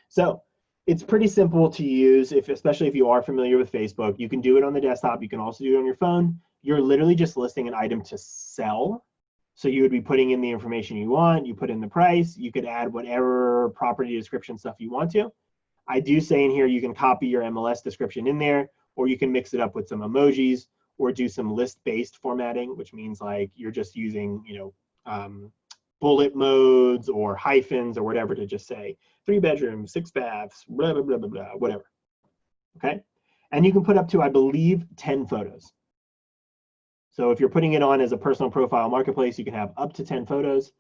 Speaker 1: So it's pretty simple to use, especially if you are familiar with Facebook. You can do it on the desktop. You can also do it on your phone. You're literally just listing an item to sell. So you would be putting in the information you want. You put in the price. You could add whatever property description stuff you want to. I do say in here you can copy your MLS description in there, or you can mix it up with some emojis, or do some list-based formatting, which means like you're just using, bullet modes or hyphens or whatever to just say 3 bedrooms, 6 baths, blah, blah, blah, blah, blah, whatever. Okay. And you can put up to, I believe, 10 photos. So if you're putting it on as a personal profile marketplace, you can have up to 10 photos.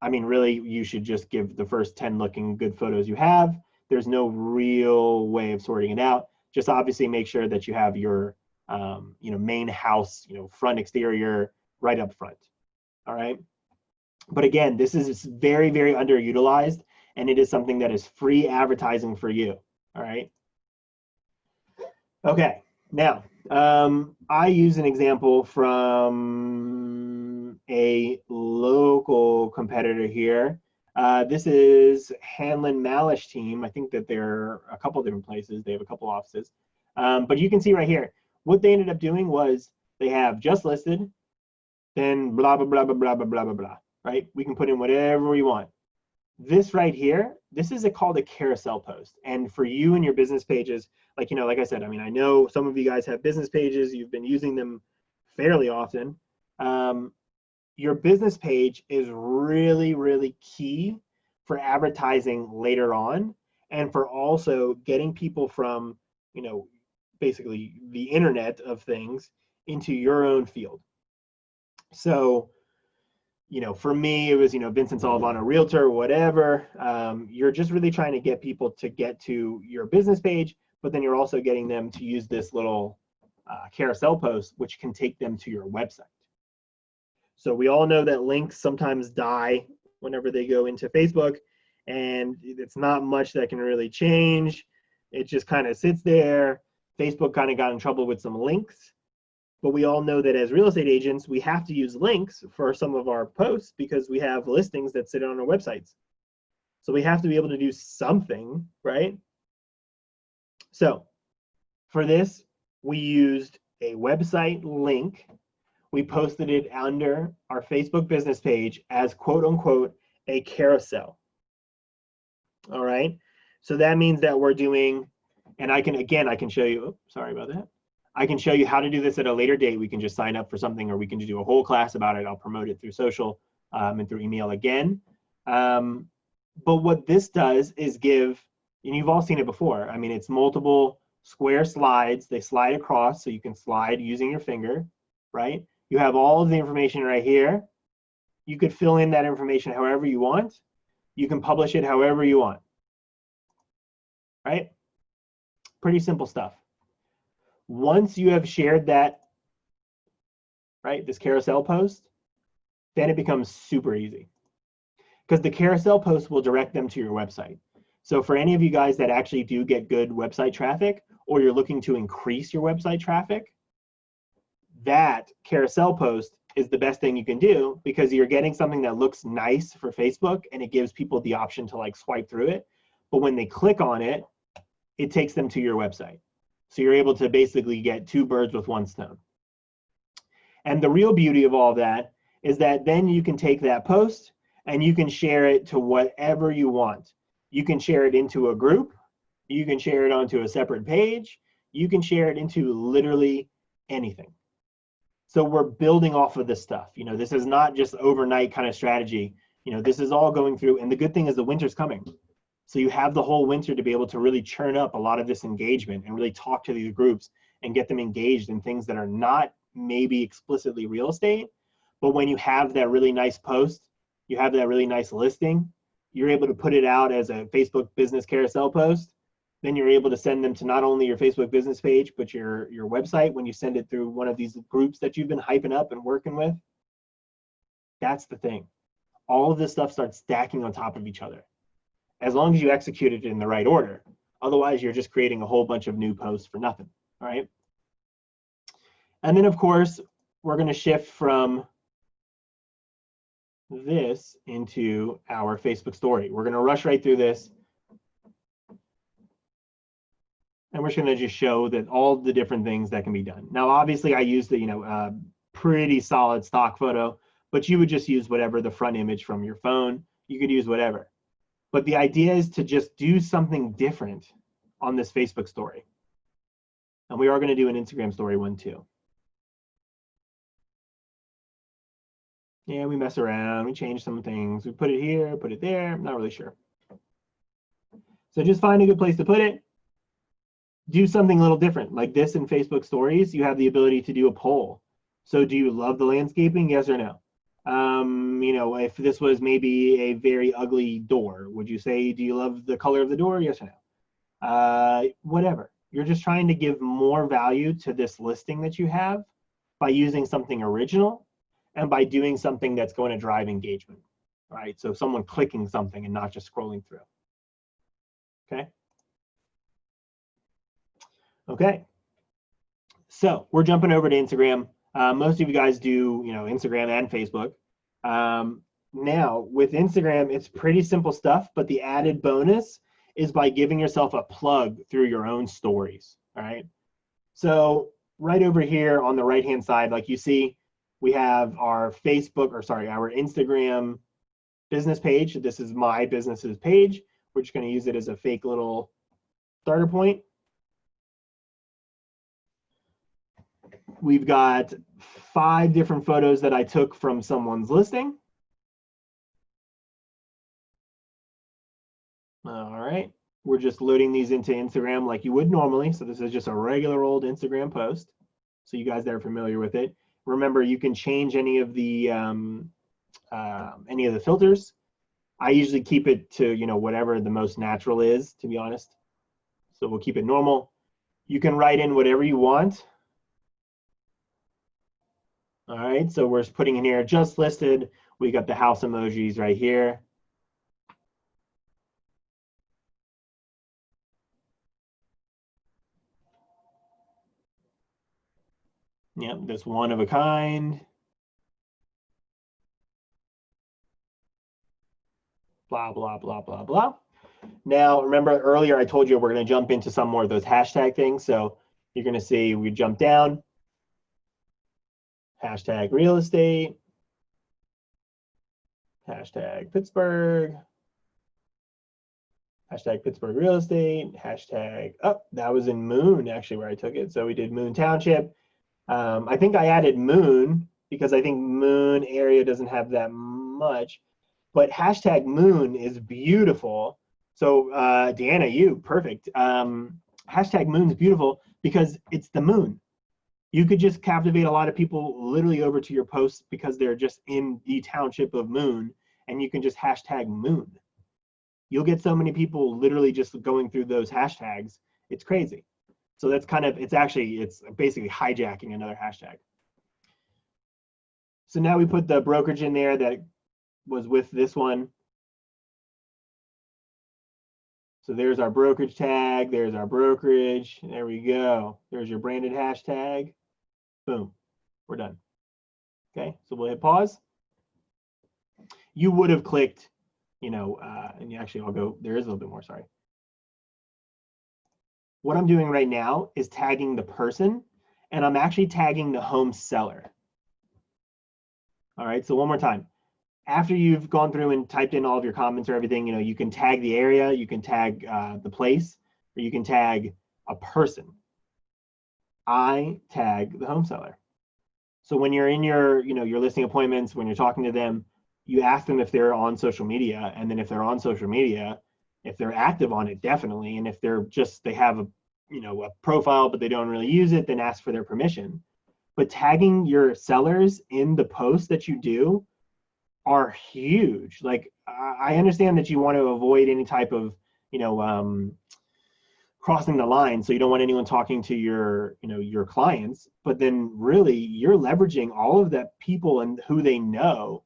Speaker 1: I mean, really, you should just give the first 10 looking good photos you have. There's no real way of sorting it out. Just obviously make sure that you have your main house, front exterior right up front. All right. But again, this is very, very underutilized, and it is something that is free advertising for you. All right. Okay. Now, I use an example from a local competitor here. This is Hanlon Malish team. I think that they're a couple different places. They have a couple offices. But you can see right here, what they ended up doing was they have just listed, then blah, blah, blah, blah, blah, blah, blah, blah, blah, right? We can put in whatever we want. This right here, this is called a carousel post. And for you and your business pages, like I said, I mean, I know some of you guys have business pages. You've been using them fairly often. Your business page is really, really key for advertising later on, and for also getting people from, basically the internet of things into your own field. So, for me, it was, Vincent Salavano, realtor, whatever. You're just really trying to get people to get to your business page, but then you're also getting them to use this little carousel post, which can take them to your website. So we all know that links sometimes die whenever they go into Facebook, and it's not much that can really change. It just kind of sits there. Facebook kind of got in trouble with some links, but we all know that as real estate agents, we have to use links for some of our posts because we have listings that sit on our websites. So we have to be able to do something, right? So for this, we used a website link. We posted it under our Facebook business page as quote unquote a carousel. All right. So that means that we're doing, and I can show you, sorry about that. I can show you how to do this at a later date. We can just sign up for something, or we can do a whole class about it. I'll promote it through social and through email again. But what this does is give, and you've all seen it before. I mean, it's multiple square slides. They slide across, so you can slide using your finger, right? You have all of the information right here. You could fill in that information however you want. You can publish it however you want, right? Pretty simple stuff. Once you have shared that, right, this carousel post, then it becomes super easy because the carousel post will direct them to your website. So for any of you guys that actually do get good website traffic, or you're looking to increase your website traffic, that carousel post is the best thing you can do because you're getting something that looks nice for Facebook and it gives people the option to like swipe through it. But when they click on it, it takes them to your website. So you're able to basically get 2 birds with 1 stone. And the real beauty of all that is that then you can take that post and you can share it to whatever you want. You can share it into a group. You can share it onto a separate page. You can share it into literally anything. So we're building off of this stuff. This is not just overnight kind of strategy. This is all going through. And the good thing is the winter's coming. So you have the whole winter to be able to really churn up a lot of this engagement and really talk to these groups and get them engaged in things that are not maybe explicitly real estate. But when you have that really nice post, you have that really nice listing, you're able to put it out as a Facebook business carousel post. Then you're able to send them to not only your Facebook business page, but your website when you send it through one of these groups that you've been hyping up and working with. That's the thing. All of this stuff starts stacking on top of each other, as long as you execute it in the right order. Otherwise, you're just creating a whole bunch of new posts for nothing, all right? And then, of course, we're going to shift from this into our Facebook story. We're going to rush right through this. And we're just going to just show that all the different things that can be done. Now, obviously, I used the pretty solid stock photo, but you would just use whatever, the front image from your phone. You could use whatever. But the idea is to just do something different on this Facebook story. And we are going to do an Instagram story one too. Yeah, we mess around, we change some things. We put it here, put it there, I'm not really sure. So just find a good place to put it. Do something a little different. Like this in Facebook stories, you have the ability to do a poll. So do you love the landscaping? Yes or no? If this was maybe a very ugly door, would you say, do you love the color of the door? Yes or no? Whatever. You're just trying to give more value to this listing that you have by using something original and by doing something that's going to drive engagement, right? So someone clicking something and not just scrolling through, okay? Okay, so we're jumping over to Instagram. Most of you guys do, Instagram and Facebook. Now with Instagram, it's pretty simple stuff, but the added bonus is by giving yourself a plug through your own stories, all right? So right over here on the right-hand side, like you see, we have our our Instagram business page. This is my business's page. We're just going to use it as a fake little starter point. We've got 5 different photos that I took from someone's listing. All right, we're just loading these into Instagram like you would normally. So this is just a regular old Instagram post. So you guys that are familiar with it, remember you can change any of the filters. I usually keep it to whatever the most natural is, to be honest. So we'll keep it normal. You can write in whatever you want. All right, so we're putting in here just listed. We got the house emojis right here. Yep, this one of a kind. Blah, blah, blah, blah, blah. Now, remember earlier I told you we're going to jump into some more of those hashtag things. So you're going to see we jump down. Hashtag real estate. Hashtag Pittsburgh. Hashtag Pittsburgh real estate. Hashtag, that was in Moon actually where I took it. So we did Moon Township. I think I added Moon because I think Moon area doesn't have that much. But hashtag Moon is beautiful. So Deanna, perfect. Hashtag Moon's beautiful because it's the moon. You could just captivate a lot of people literally over to your posts because they're just in the township of Moon, and you can just hashtag Moon. You'll get so many people literally just going through those hashtags. It's crazy. So that's it's basically hijacking another hashtag. So now we put the brokerage in there that was with this one. So there's our brokerage tag, there's our brokerage, there we go. There's your branded hashtag, boom, we're done. Okay, so we'll hit pause. You would have clicked, and actually I'll go, there is a little bit more, sorry. What I'm doing right now is tagging the person, and I'm actually tagging the home seller. All right, so one more time. After you've gone through and typed in all of your comments or everything, you can tag the area, you can tag the place, or you can tag a person. I tag the home seller. So when you're in your listing appointments, when you're talking to them, you ask them if they're on social media, and then if they're on social media, if they're active on it, definitely, and if they have a profile but they don't really use it, then ask for their permission. But tagging your sellers in the post that you do are huge. Like I understand that you want to avoid any type of crossing the line, so you don't want anyone talking to your clients, but then really you're leveraging all of that people and who they know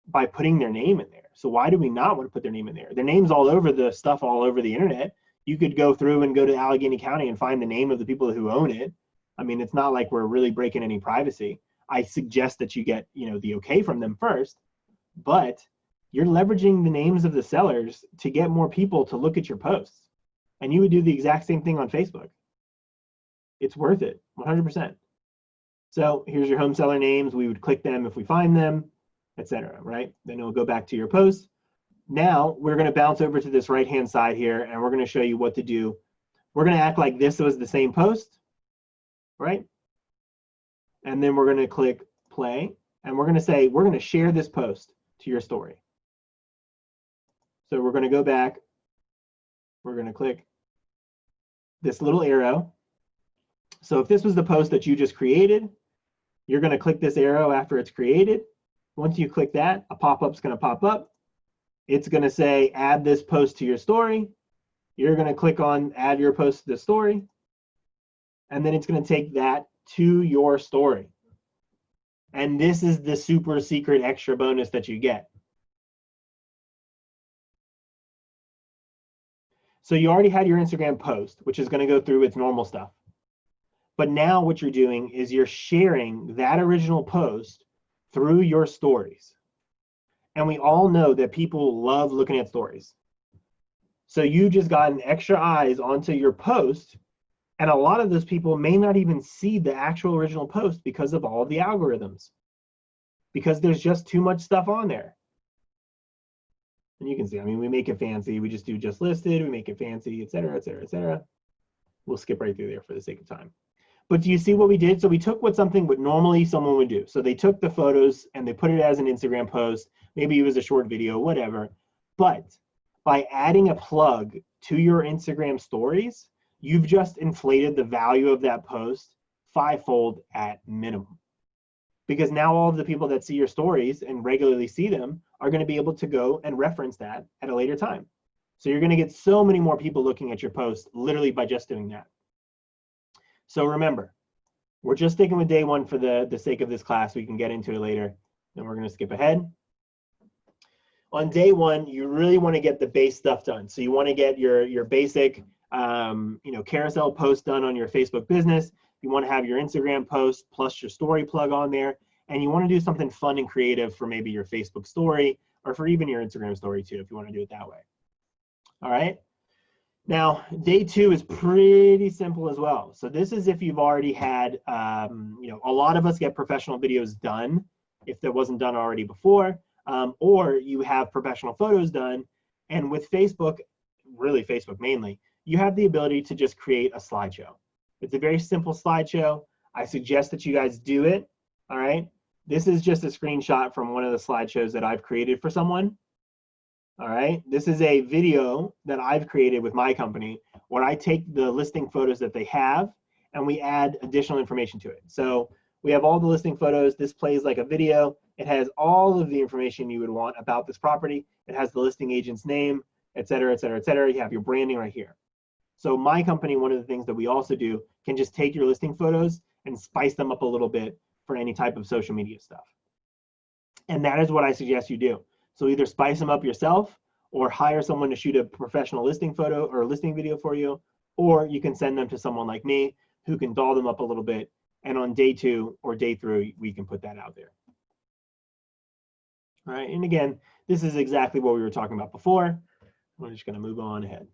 Speaker 1: by putting their name in there. So why do we not want to put their name in there? Their name's all over the stuff, all over the internet. You could go through and go to Allegheny County and find the name of the people who own it. I mean, it's not like we're really breaking any privacy. I suggest that you get the okay from them first. but you're leveraging the names of the sellers to get more people to look at your posts. And you would do the exact same thing on Facebook. It's worth it, 100%. So here's your home seller names. We would click them if we find them, etc. Right? Then it'll go back to your post. Now we're going to bounce over to this right-hand side here, and we're going to show you what to do. We're going to act like this was the same post, right? And then we're going to click play, and we're going to say, we're going to share this post to your story. So we're going to go back. We're going to click this little arrow. So if this was the post that you just created, you're going to click this arrow after it's created. Once you click that, a pop-up's going to pop up. It's going to say, add this post to your story. You're going to click on add your post to the story. And then it's going to take that to your story. And this is the super secret extra bonus that you get. So you already had your Instagram post, which is going to go through its normal stuff. But now what you're doing is you're sharing that original post through your stories. And we all know that people love looking at stories. So you just got an extra eyes onto your post, and a lot of those people may not even see the actual original post because of all the algorithms, because there's just too much stuff on there. And you can see, I mean, we make it fancy. We just do just listed, we make it fancy, et cetera, et cetera, et cetera. We'll skip right through there for the sake of time. But do you see what we did? So we took something normally someone would do. So they took the photos and they put it as an Instagram post. Maybe it was a short video, whatever. But by adding a plug to your Instagram stories, you've just inflated the value of that post 5-fold at minimum. Because now all of the people that see your stories and regularly see them are going to be able to go and reference that at a later time. So you're going to get so many more people looking at your post literally by just doing that. So remember, we're just sticking with day one for the sake of this class. We can get into it later. Then we're going to skip ahead. On day one, you really want to get the base stuff done. So you want to get your basic carousel post done on your Facebook business. You want to have your Instagram post plus your story plug on there. And you want to do something fun and creative for maybe your Facebook story or for even your Instagram story too, if you want to do it that way. All right. Now, day two is pretty simple as well. So this is if you've already had, a lot of us get professional videos done if that wasn't done already before, or you have professional photos done. And with Facebook, really Facebook mainly, you have the ability to just create a slideshow. It's a very simple slideshow. I suggest that you guys do it, all right? This is just a screenshot from one of the slideshows that I've created for someone. All right, this is a video that I've created with my company where I take the listing photos that they have and we add additional information to it. So we have all the listing photos. This plays like a video. It has all of the information you would want about this property. It has the listing agent's name, et cetera, et cetera, et cetera. You have your branding right here. So my company, one of the things that we also do, can just take your listing photos and spice them up a little bit for any type of social media stuff. And that is what I suggest you do. So either spice them up yourself or hire someone to shoot a professional listing photo or listing video for you, or you can send them to someone like me who can doll them up a little bit. And on day two or day three, we can put that out there. All right, and again, this is exactly what we were talking about before. We're just gonna move on ahead.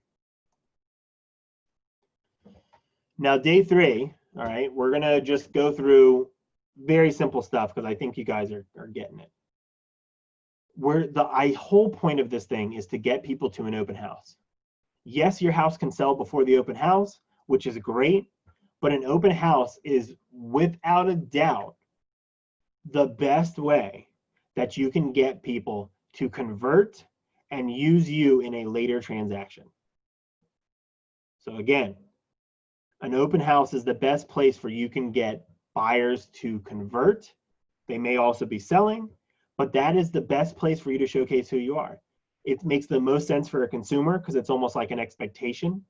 Speaker 1: Now, day three, all right, we're gonna just go through very simple stuff because I think you guys are getting it. The whole point of this thing is to get people to an open house. Yes, your house can sell before the open house, which is great, but an open house is without a doubt the best way that you can get people to convert and use you in a later transaction. So again, an open house is the best place where you can get buyers to convert. They may also be selling, but that is the best place for you to showcase who you are. It makes the most sense for a consumer because it's almost like an expectation.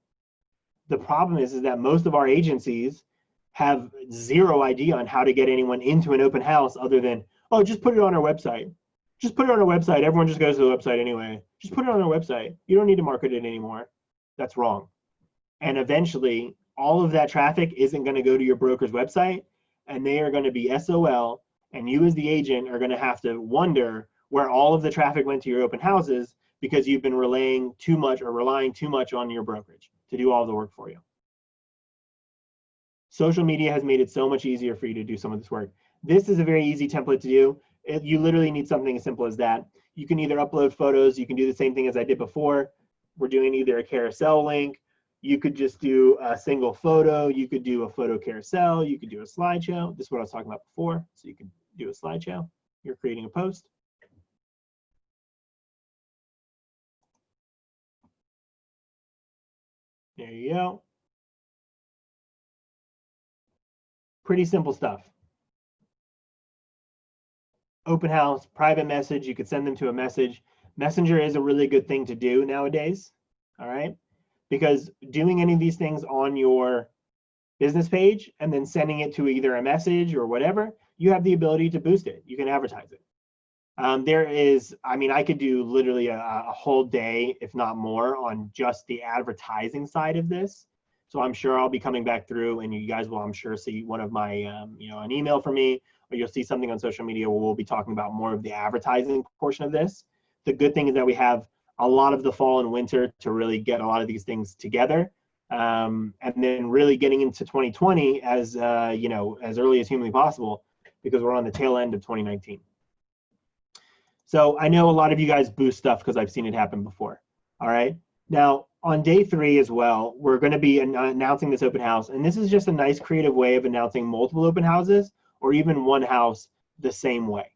Speaker 1: The problem is that most of our agencies have zero idea on how to get anyone into an open house other than, oh, just put it on our website. Just put it on our website. Everyone just goes to the website anyway. Just put it on our website. You don't need to market it anymore. That's wrong. And eventually, all of that traffic isn't going to go to your broker's website, and they are going to be SOL, and you as the agent are going to have to wonder where all of the traffic went to your open houses because you've been relying too much on your brokerage to do all the work for you. Social media has made it so much easier for you to do some of this work. This is a very easy template to do. You literally need something as simple as that. You can either upload photos, you can do the same thing as I did before. We're doing either a carousel link, you could just do a single photo, you could do a photo carousel, you could do a slideshow. This is what I was talking about before. So you can do a slideshow. You're creating a post. There you go. Pretty simple stuff. Open house, private message, you could send them to a message. Messenger is a really good thing to do nowadays, all right? Because doing any of these things on your business page and then sending it to either a message or whatever, you have the ability to boost it. You can advertise it. I could do literally a whole day, if not more, on just the advertising side of this. So I'm sure I'll be coming back through and you guys will, I'm sure, see one of my, an email from me, or you'll see something on social media where we'll be talking about more of the advertising portion of this. The good thing is that we have a lot of the fall and winter to really get a lot of these things together. And then really getting into 2020 as early as humanly possible, because we're on the tail end of 2019. So I know a lot of you guys boost stuff because I've seen it happen before. All right. Now on day 3 as well, we're going to be announcing this open house. And this is just a nice creative way of announcing multiple open houses or even one house the same way.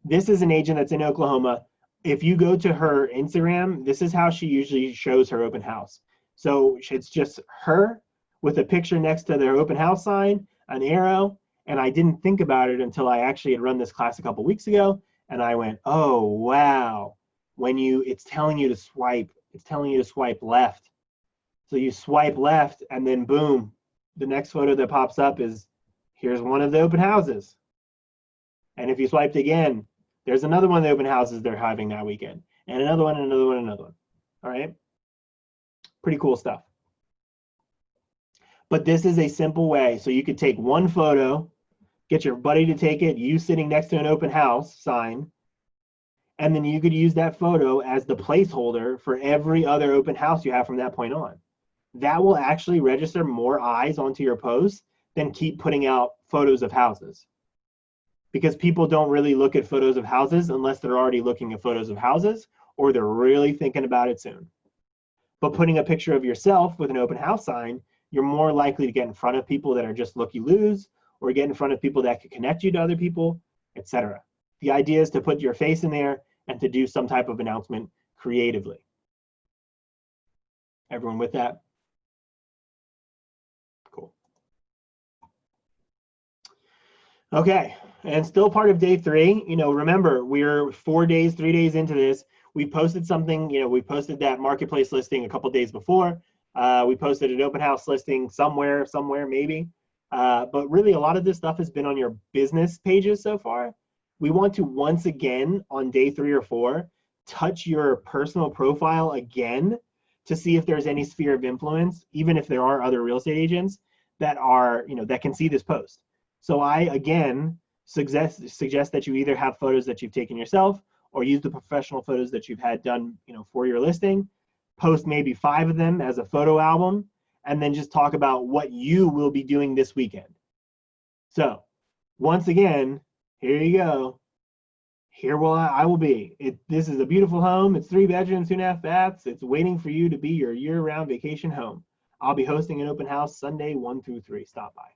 Speaker 1: This is an agent that's in Oklahoma. If you go to her Instagram, this is how she usually shows her open house. So it's just her with a picture next to their open house sign, an arrow. And I didn't think about it until I actually had run this class a couple weeks ago. And I went, oh, wow. It's telling you to swipe left. So you swipe left and then boom, the next photo that pops up is, here's one of the open houses. And if you swiped again, there's another one of the open houses they're having that weekend. And another one, and another one, and another one. All right? Pretty cool stuff. But this is a simple way. So you could take one photo, get your buddy to take it, you sitting next to an open house sign, and then you could use that photo as the placeholder for every other open house you have from that point on. That will actually register more eyes onto your post than keep putting out photos of houses. Because people don't really look at photos of houses unless they're already looking at photos of houses or they're really thinking about it soon. But putting a picture of yourself with an open house sign, you're more likely to get in front of people that are just looky-loos, or get in front of people that could connect you to other people, etc. The idea is to put your face in there and to do some type of announcement creatively. Everyone with that? Cool. Okay, and still part of day 3, remember, we're 3 days into this. We posted something, we posted that marketplace listing a couple days before. We posted an open house listing somewhere maybe. But really a lot of this stuff has been on your business pages so far. We want to once again on day 3 or 4, touch your personal profile again to see if there's any sphere of influence, even if there are other real estate agents that are, that can see this post. So I, again, suggest that you either have photos that you've taken yourself or use the professional photos that you've had done, for your listing, post maybe 5 of them as a photo album, and then just talk about what you will be doing this weekend. So once again, here you go. Here I will be. This is a beautiful home. It's 3 bedrooms, 2.5 baths. It's waiting for you to be your year-round vacation home. I'll be hosting an open house Sunday 1 through 3. Stop by.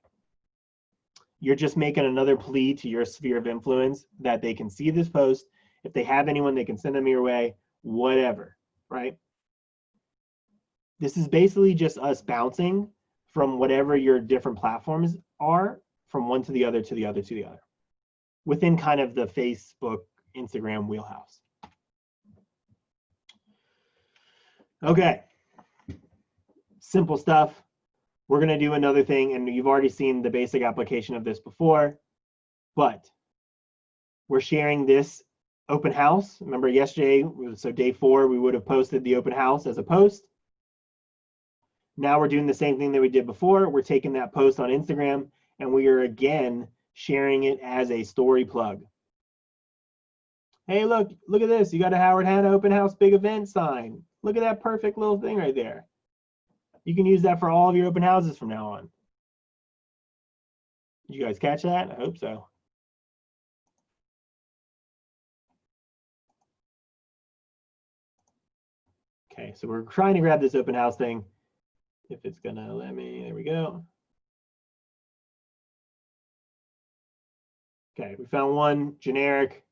Speaker 1: You're just making another plea to your sphere of influence that they can see this post. If they have anyone, they can send them your way, whatever, right? This is basically just us bouncing from whatever your different platforms are, from one to the other, to the other, to the other, within kind of the Facebook, Instagram wheelhouse. Okay, simple stuff. We're gonna do another thing, and you've already seen the basic application of this before, but we're sharing this open house. Remember yesterday, so day 4, we would have posted the open house as a post. Now we're doing the same thing that we did before. We're taking that post on Instagram and we are again sharing it as a story plug. Hey, look at this. You got a Howard Hanna open house big event sign. Look at that perfect little thing right there. You can use that for all of your open houses from now on. Did you guys catch that? I hope so. Okay, so we're trying to grab this open house thing. If it's gonna let me, there we go. Okay, we found one generic.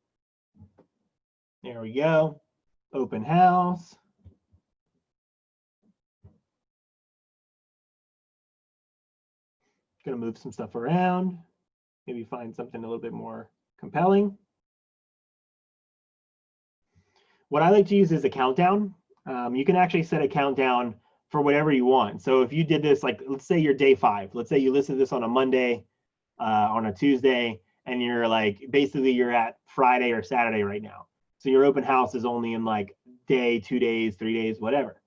Speaker 1: There we go. Open house. Gonna move some stuff around. Maybe find something a little bit more compelling. What I like to use is a countdown. You can actually set a countdown for whatever you want. So if you did this, like, let's say you're day 5. Let's say you listen to this on a Monday, on a Tuesday, and you're like, basically you're at Friday or Saturday right now. So your open house is only in like day, 2 days, 3 days, whatever.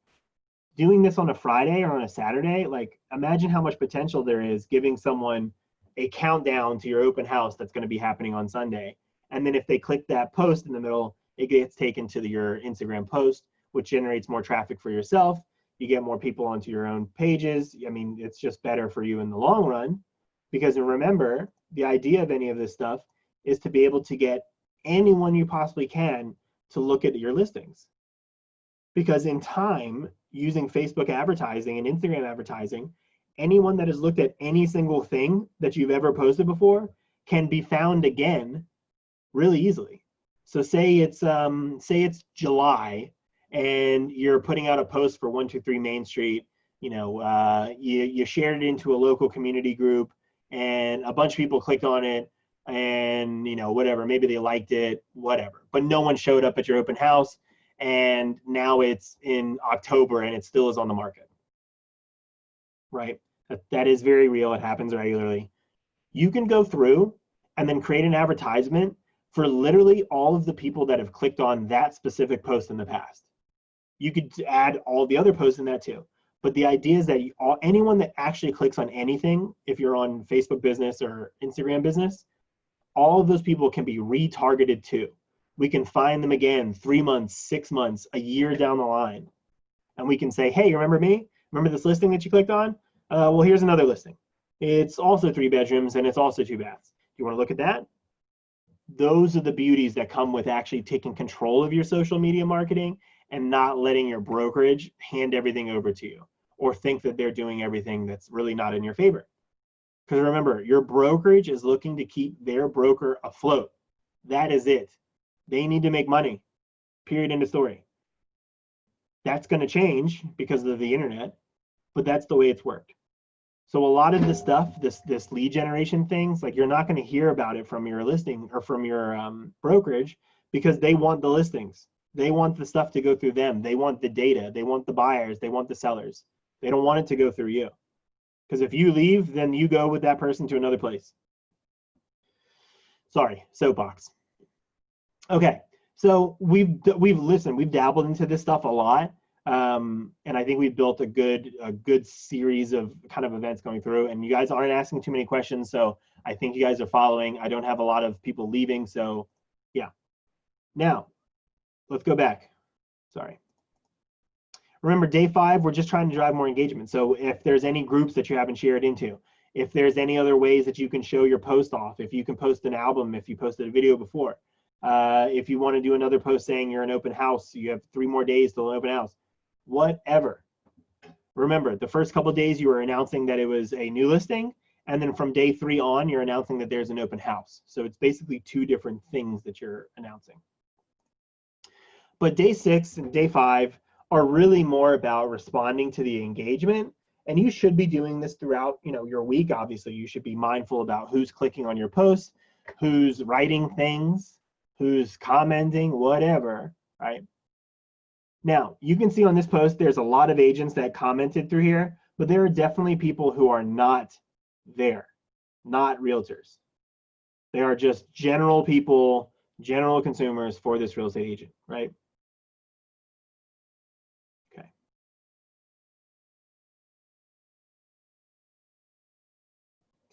Speaker 1: Doing this on a Friday or on a Saturday, like, imagine how much potential there is giving someone a countdown to your open house that's going to be happening on Sunday. And then if they click that post in the middle, it gets taken to your Instagram post, which generates more traffic for yourself. You get more people onto your own pages. I mean, it's just better for you in the long run. Because remember, the idea of any of this stuff is to be able to get anyone you possibly can to look at your listings. Because in time, using Facebook advertising and Instagram advertising, anyone that has looked at any single thing that you've ever posted before can be found again really easily. So say it's July and you're putting out a post for 123 Main Street. You shared it into a local community group and a bunch of people clicked on it and whatever, maybe they liked it, whatever, but no one showed up at your open house, and now it's in October and it still is on the market, right? That is very real. It happens regularly. You can go through and then create an advertisement for literally all of the people that have clicked on that specific post in the past. You could add all the other posts in that too. But the idea is that anyone that actually clicks on anything, if you're on Facebook business or Instagram business, all of those people can be retargeted too. We can find them again 3 months, 6 months, a year down the line. And we can say, hey, remember me? Remember this listing that you clicked on? Well, here's another listing. It's also 3 bedrooms and it's also 2 baths. You want to look at that? Those are the beauties that come with actually taking control of your social media marketing and not letting your brokerage hand everything over to you or think that they're doing everything that's really not in your favor. Because remember, your brokerage is looking to keep their broker afloat. That is it. They need to make money. Period. End of story. That's going to change because of the internet, but that's the way it's worked. So a lot of the stuff, this lead generation things, like, you're not going to hear about it from your listing or from your brokerage, because they want the listings. They want the stuff to go through them. They want the data. They want the buyers. They want the sellers. They don't want it to go through you. Because if you leave, then you go with that person to another place. Sorry, soapbox. Okay, so we've dabbled into this stuff a lot. And I think we've built a good series of kind of events going through, and you guys aren't asking too many questions, so I think you guys are following. I don't have a lot of people leaving, so yeah. Now, let's go back. Sorry. Remember, day 5, we're just trying to drive more engagement. So if there's any groups that you haven't shared into, if there's any other ways that you can show your post off, if you can post an album, if you posted a video before, if you want to do another post saying you're an open house, you have 3 more days till an open house, whatever. Remember, the first couple of days you were announcing that it was a new listing, and then from day 3 on, you're announcing that there's an open house. So it's basically 2 different things that you're announcing. But day 6 and day 5 are really more about responding to the engagement. And you should be doing this throughout, your week. Obviously, you should be mindful about who's clicking on your posts, who's writing things, who's commenting, whatever, right? Now, you can see on this post, there's a lot of agents that commented through here, but there are definitely people who are not there, not realtors. They are just general people, general consumers for this real estate agent, right? Okay.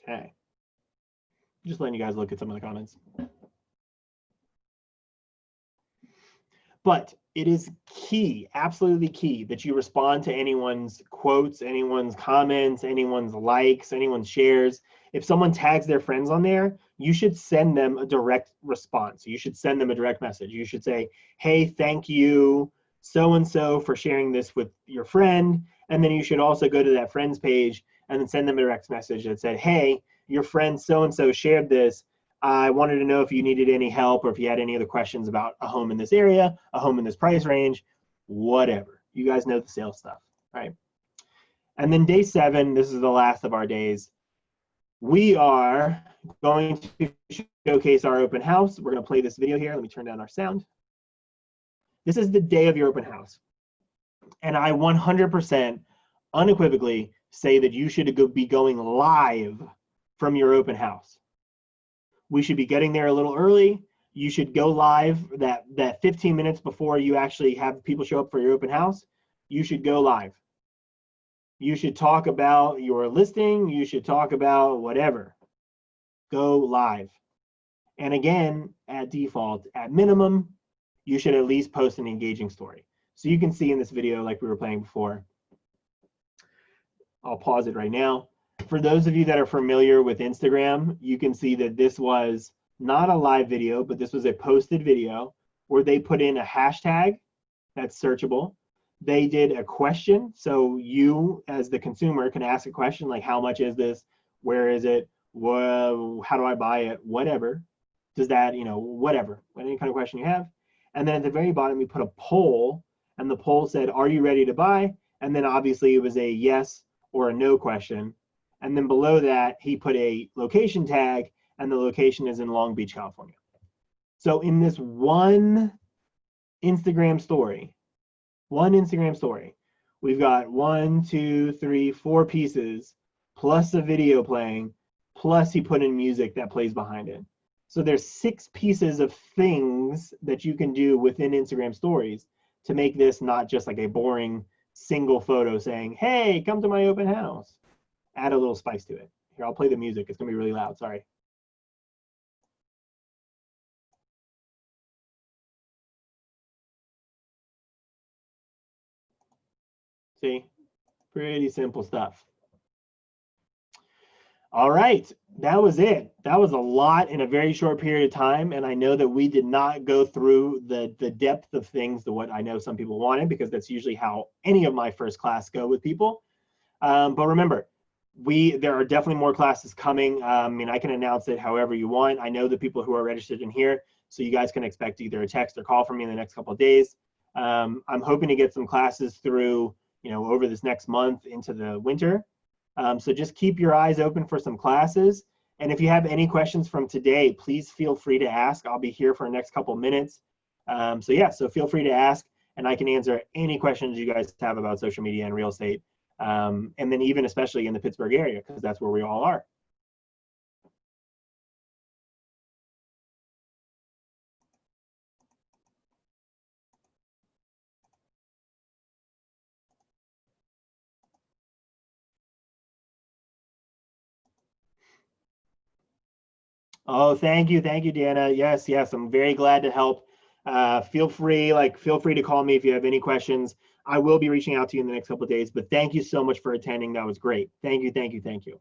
Speaker 1: Okay. Just letting you guys look at some of the comments. But it is key, absolutely key, that you respond to anyone's quotes, anyone's comments, anyone's likes, anyone's shares. If someone tags their friends on there, you should send them a direct response. You should send them a direct message. You should say, hey, thank you, so-and-so, for sharing this with your friend. And then you should also go to that friend's page and then send them a direct message that said, hey, your friend so-and-so shared this. I wanted to know if you needed any help or if you had any other questions about a home in this area, a home in this price range, whatever. You guys know the sales stuff, right? And then day 7, this is the last of our days. We are going to showcase our open house. We're going to play this video here. Let me turn down our sound. This is the day of your open house. And I 100% unequivocally say that you should be going live from your open house. We should be getting there a little early. You should go live that 15 minutes before you actually have people show up for your open house. You should go live. You should talk about your listing. You should talk about whatever. Go live. And again, at default, at minimum, you should at least post an engaging story. So you can see in this video, like we were playing before. I'll pause it right now. For those of you that are familiar with Instagram, you can see that this was not a live video, but this was a posted video where they put in a hashtag that's searchable. They did a question, so you as the consumer can ask a question like, how much is this? Where is it? Whoa, how do I buy it? Whatever. Does that, whatever, any kind of question you have. And then at the very bottom, we put a poll, and the poll said, are you ready to buy? And then obviously it was a yes or a no question. And then below that, he put a location tag, and the location is in Long Beach, California. So in this one Instagram story, we've got 1, 2, 3, 4 pieces, plus a video playing, plus he put in music that plays behind it. So there's 6 pieces of things that you can do within Instagram stories to make this not just like a boring single photo saying, hey, come to my open house. Add a little spice to it. Here, I'll play the music. It's gonna be really loud, sorry. See, pretty simple stuff. All right, that was it. That was a lot in a very short period of time, and I know that we did not go through the depth of things to what I know some people wanted, because that's usually how any of my first class go with people. But remember, there are definitely more classes coming. I can announce it however you want. I know the people who are registered in here, so you guys can expect either a text or call from me in the next couple of days. I'm hoping to get some classes through, over this next month into the winter. So just keep your eyes open for some classes. And if you have any questions from today, please feel free to ask. I'll be here for the next couple of minutes. So feel free to ask, and I can answer any questions you guys have about social media and real estate. And then even especially in the Pittsburgh area, because that's where we all are. Oh, thank you, Deanna. Yes, I'm very glad to help. Feel free to call me if you have any questions. I will be reaching out to you in the next couple of days, but thank you so much for attending. That was great. Thank you.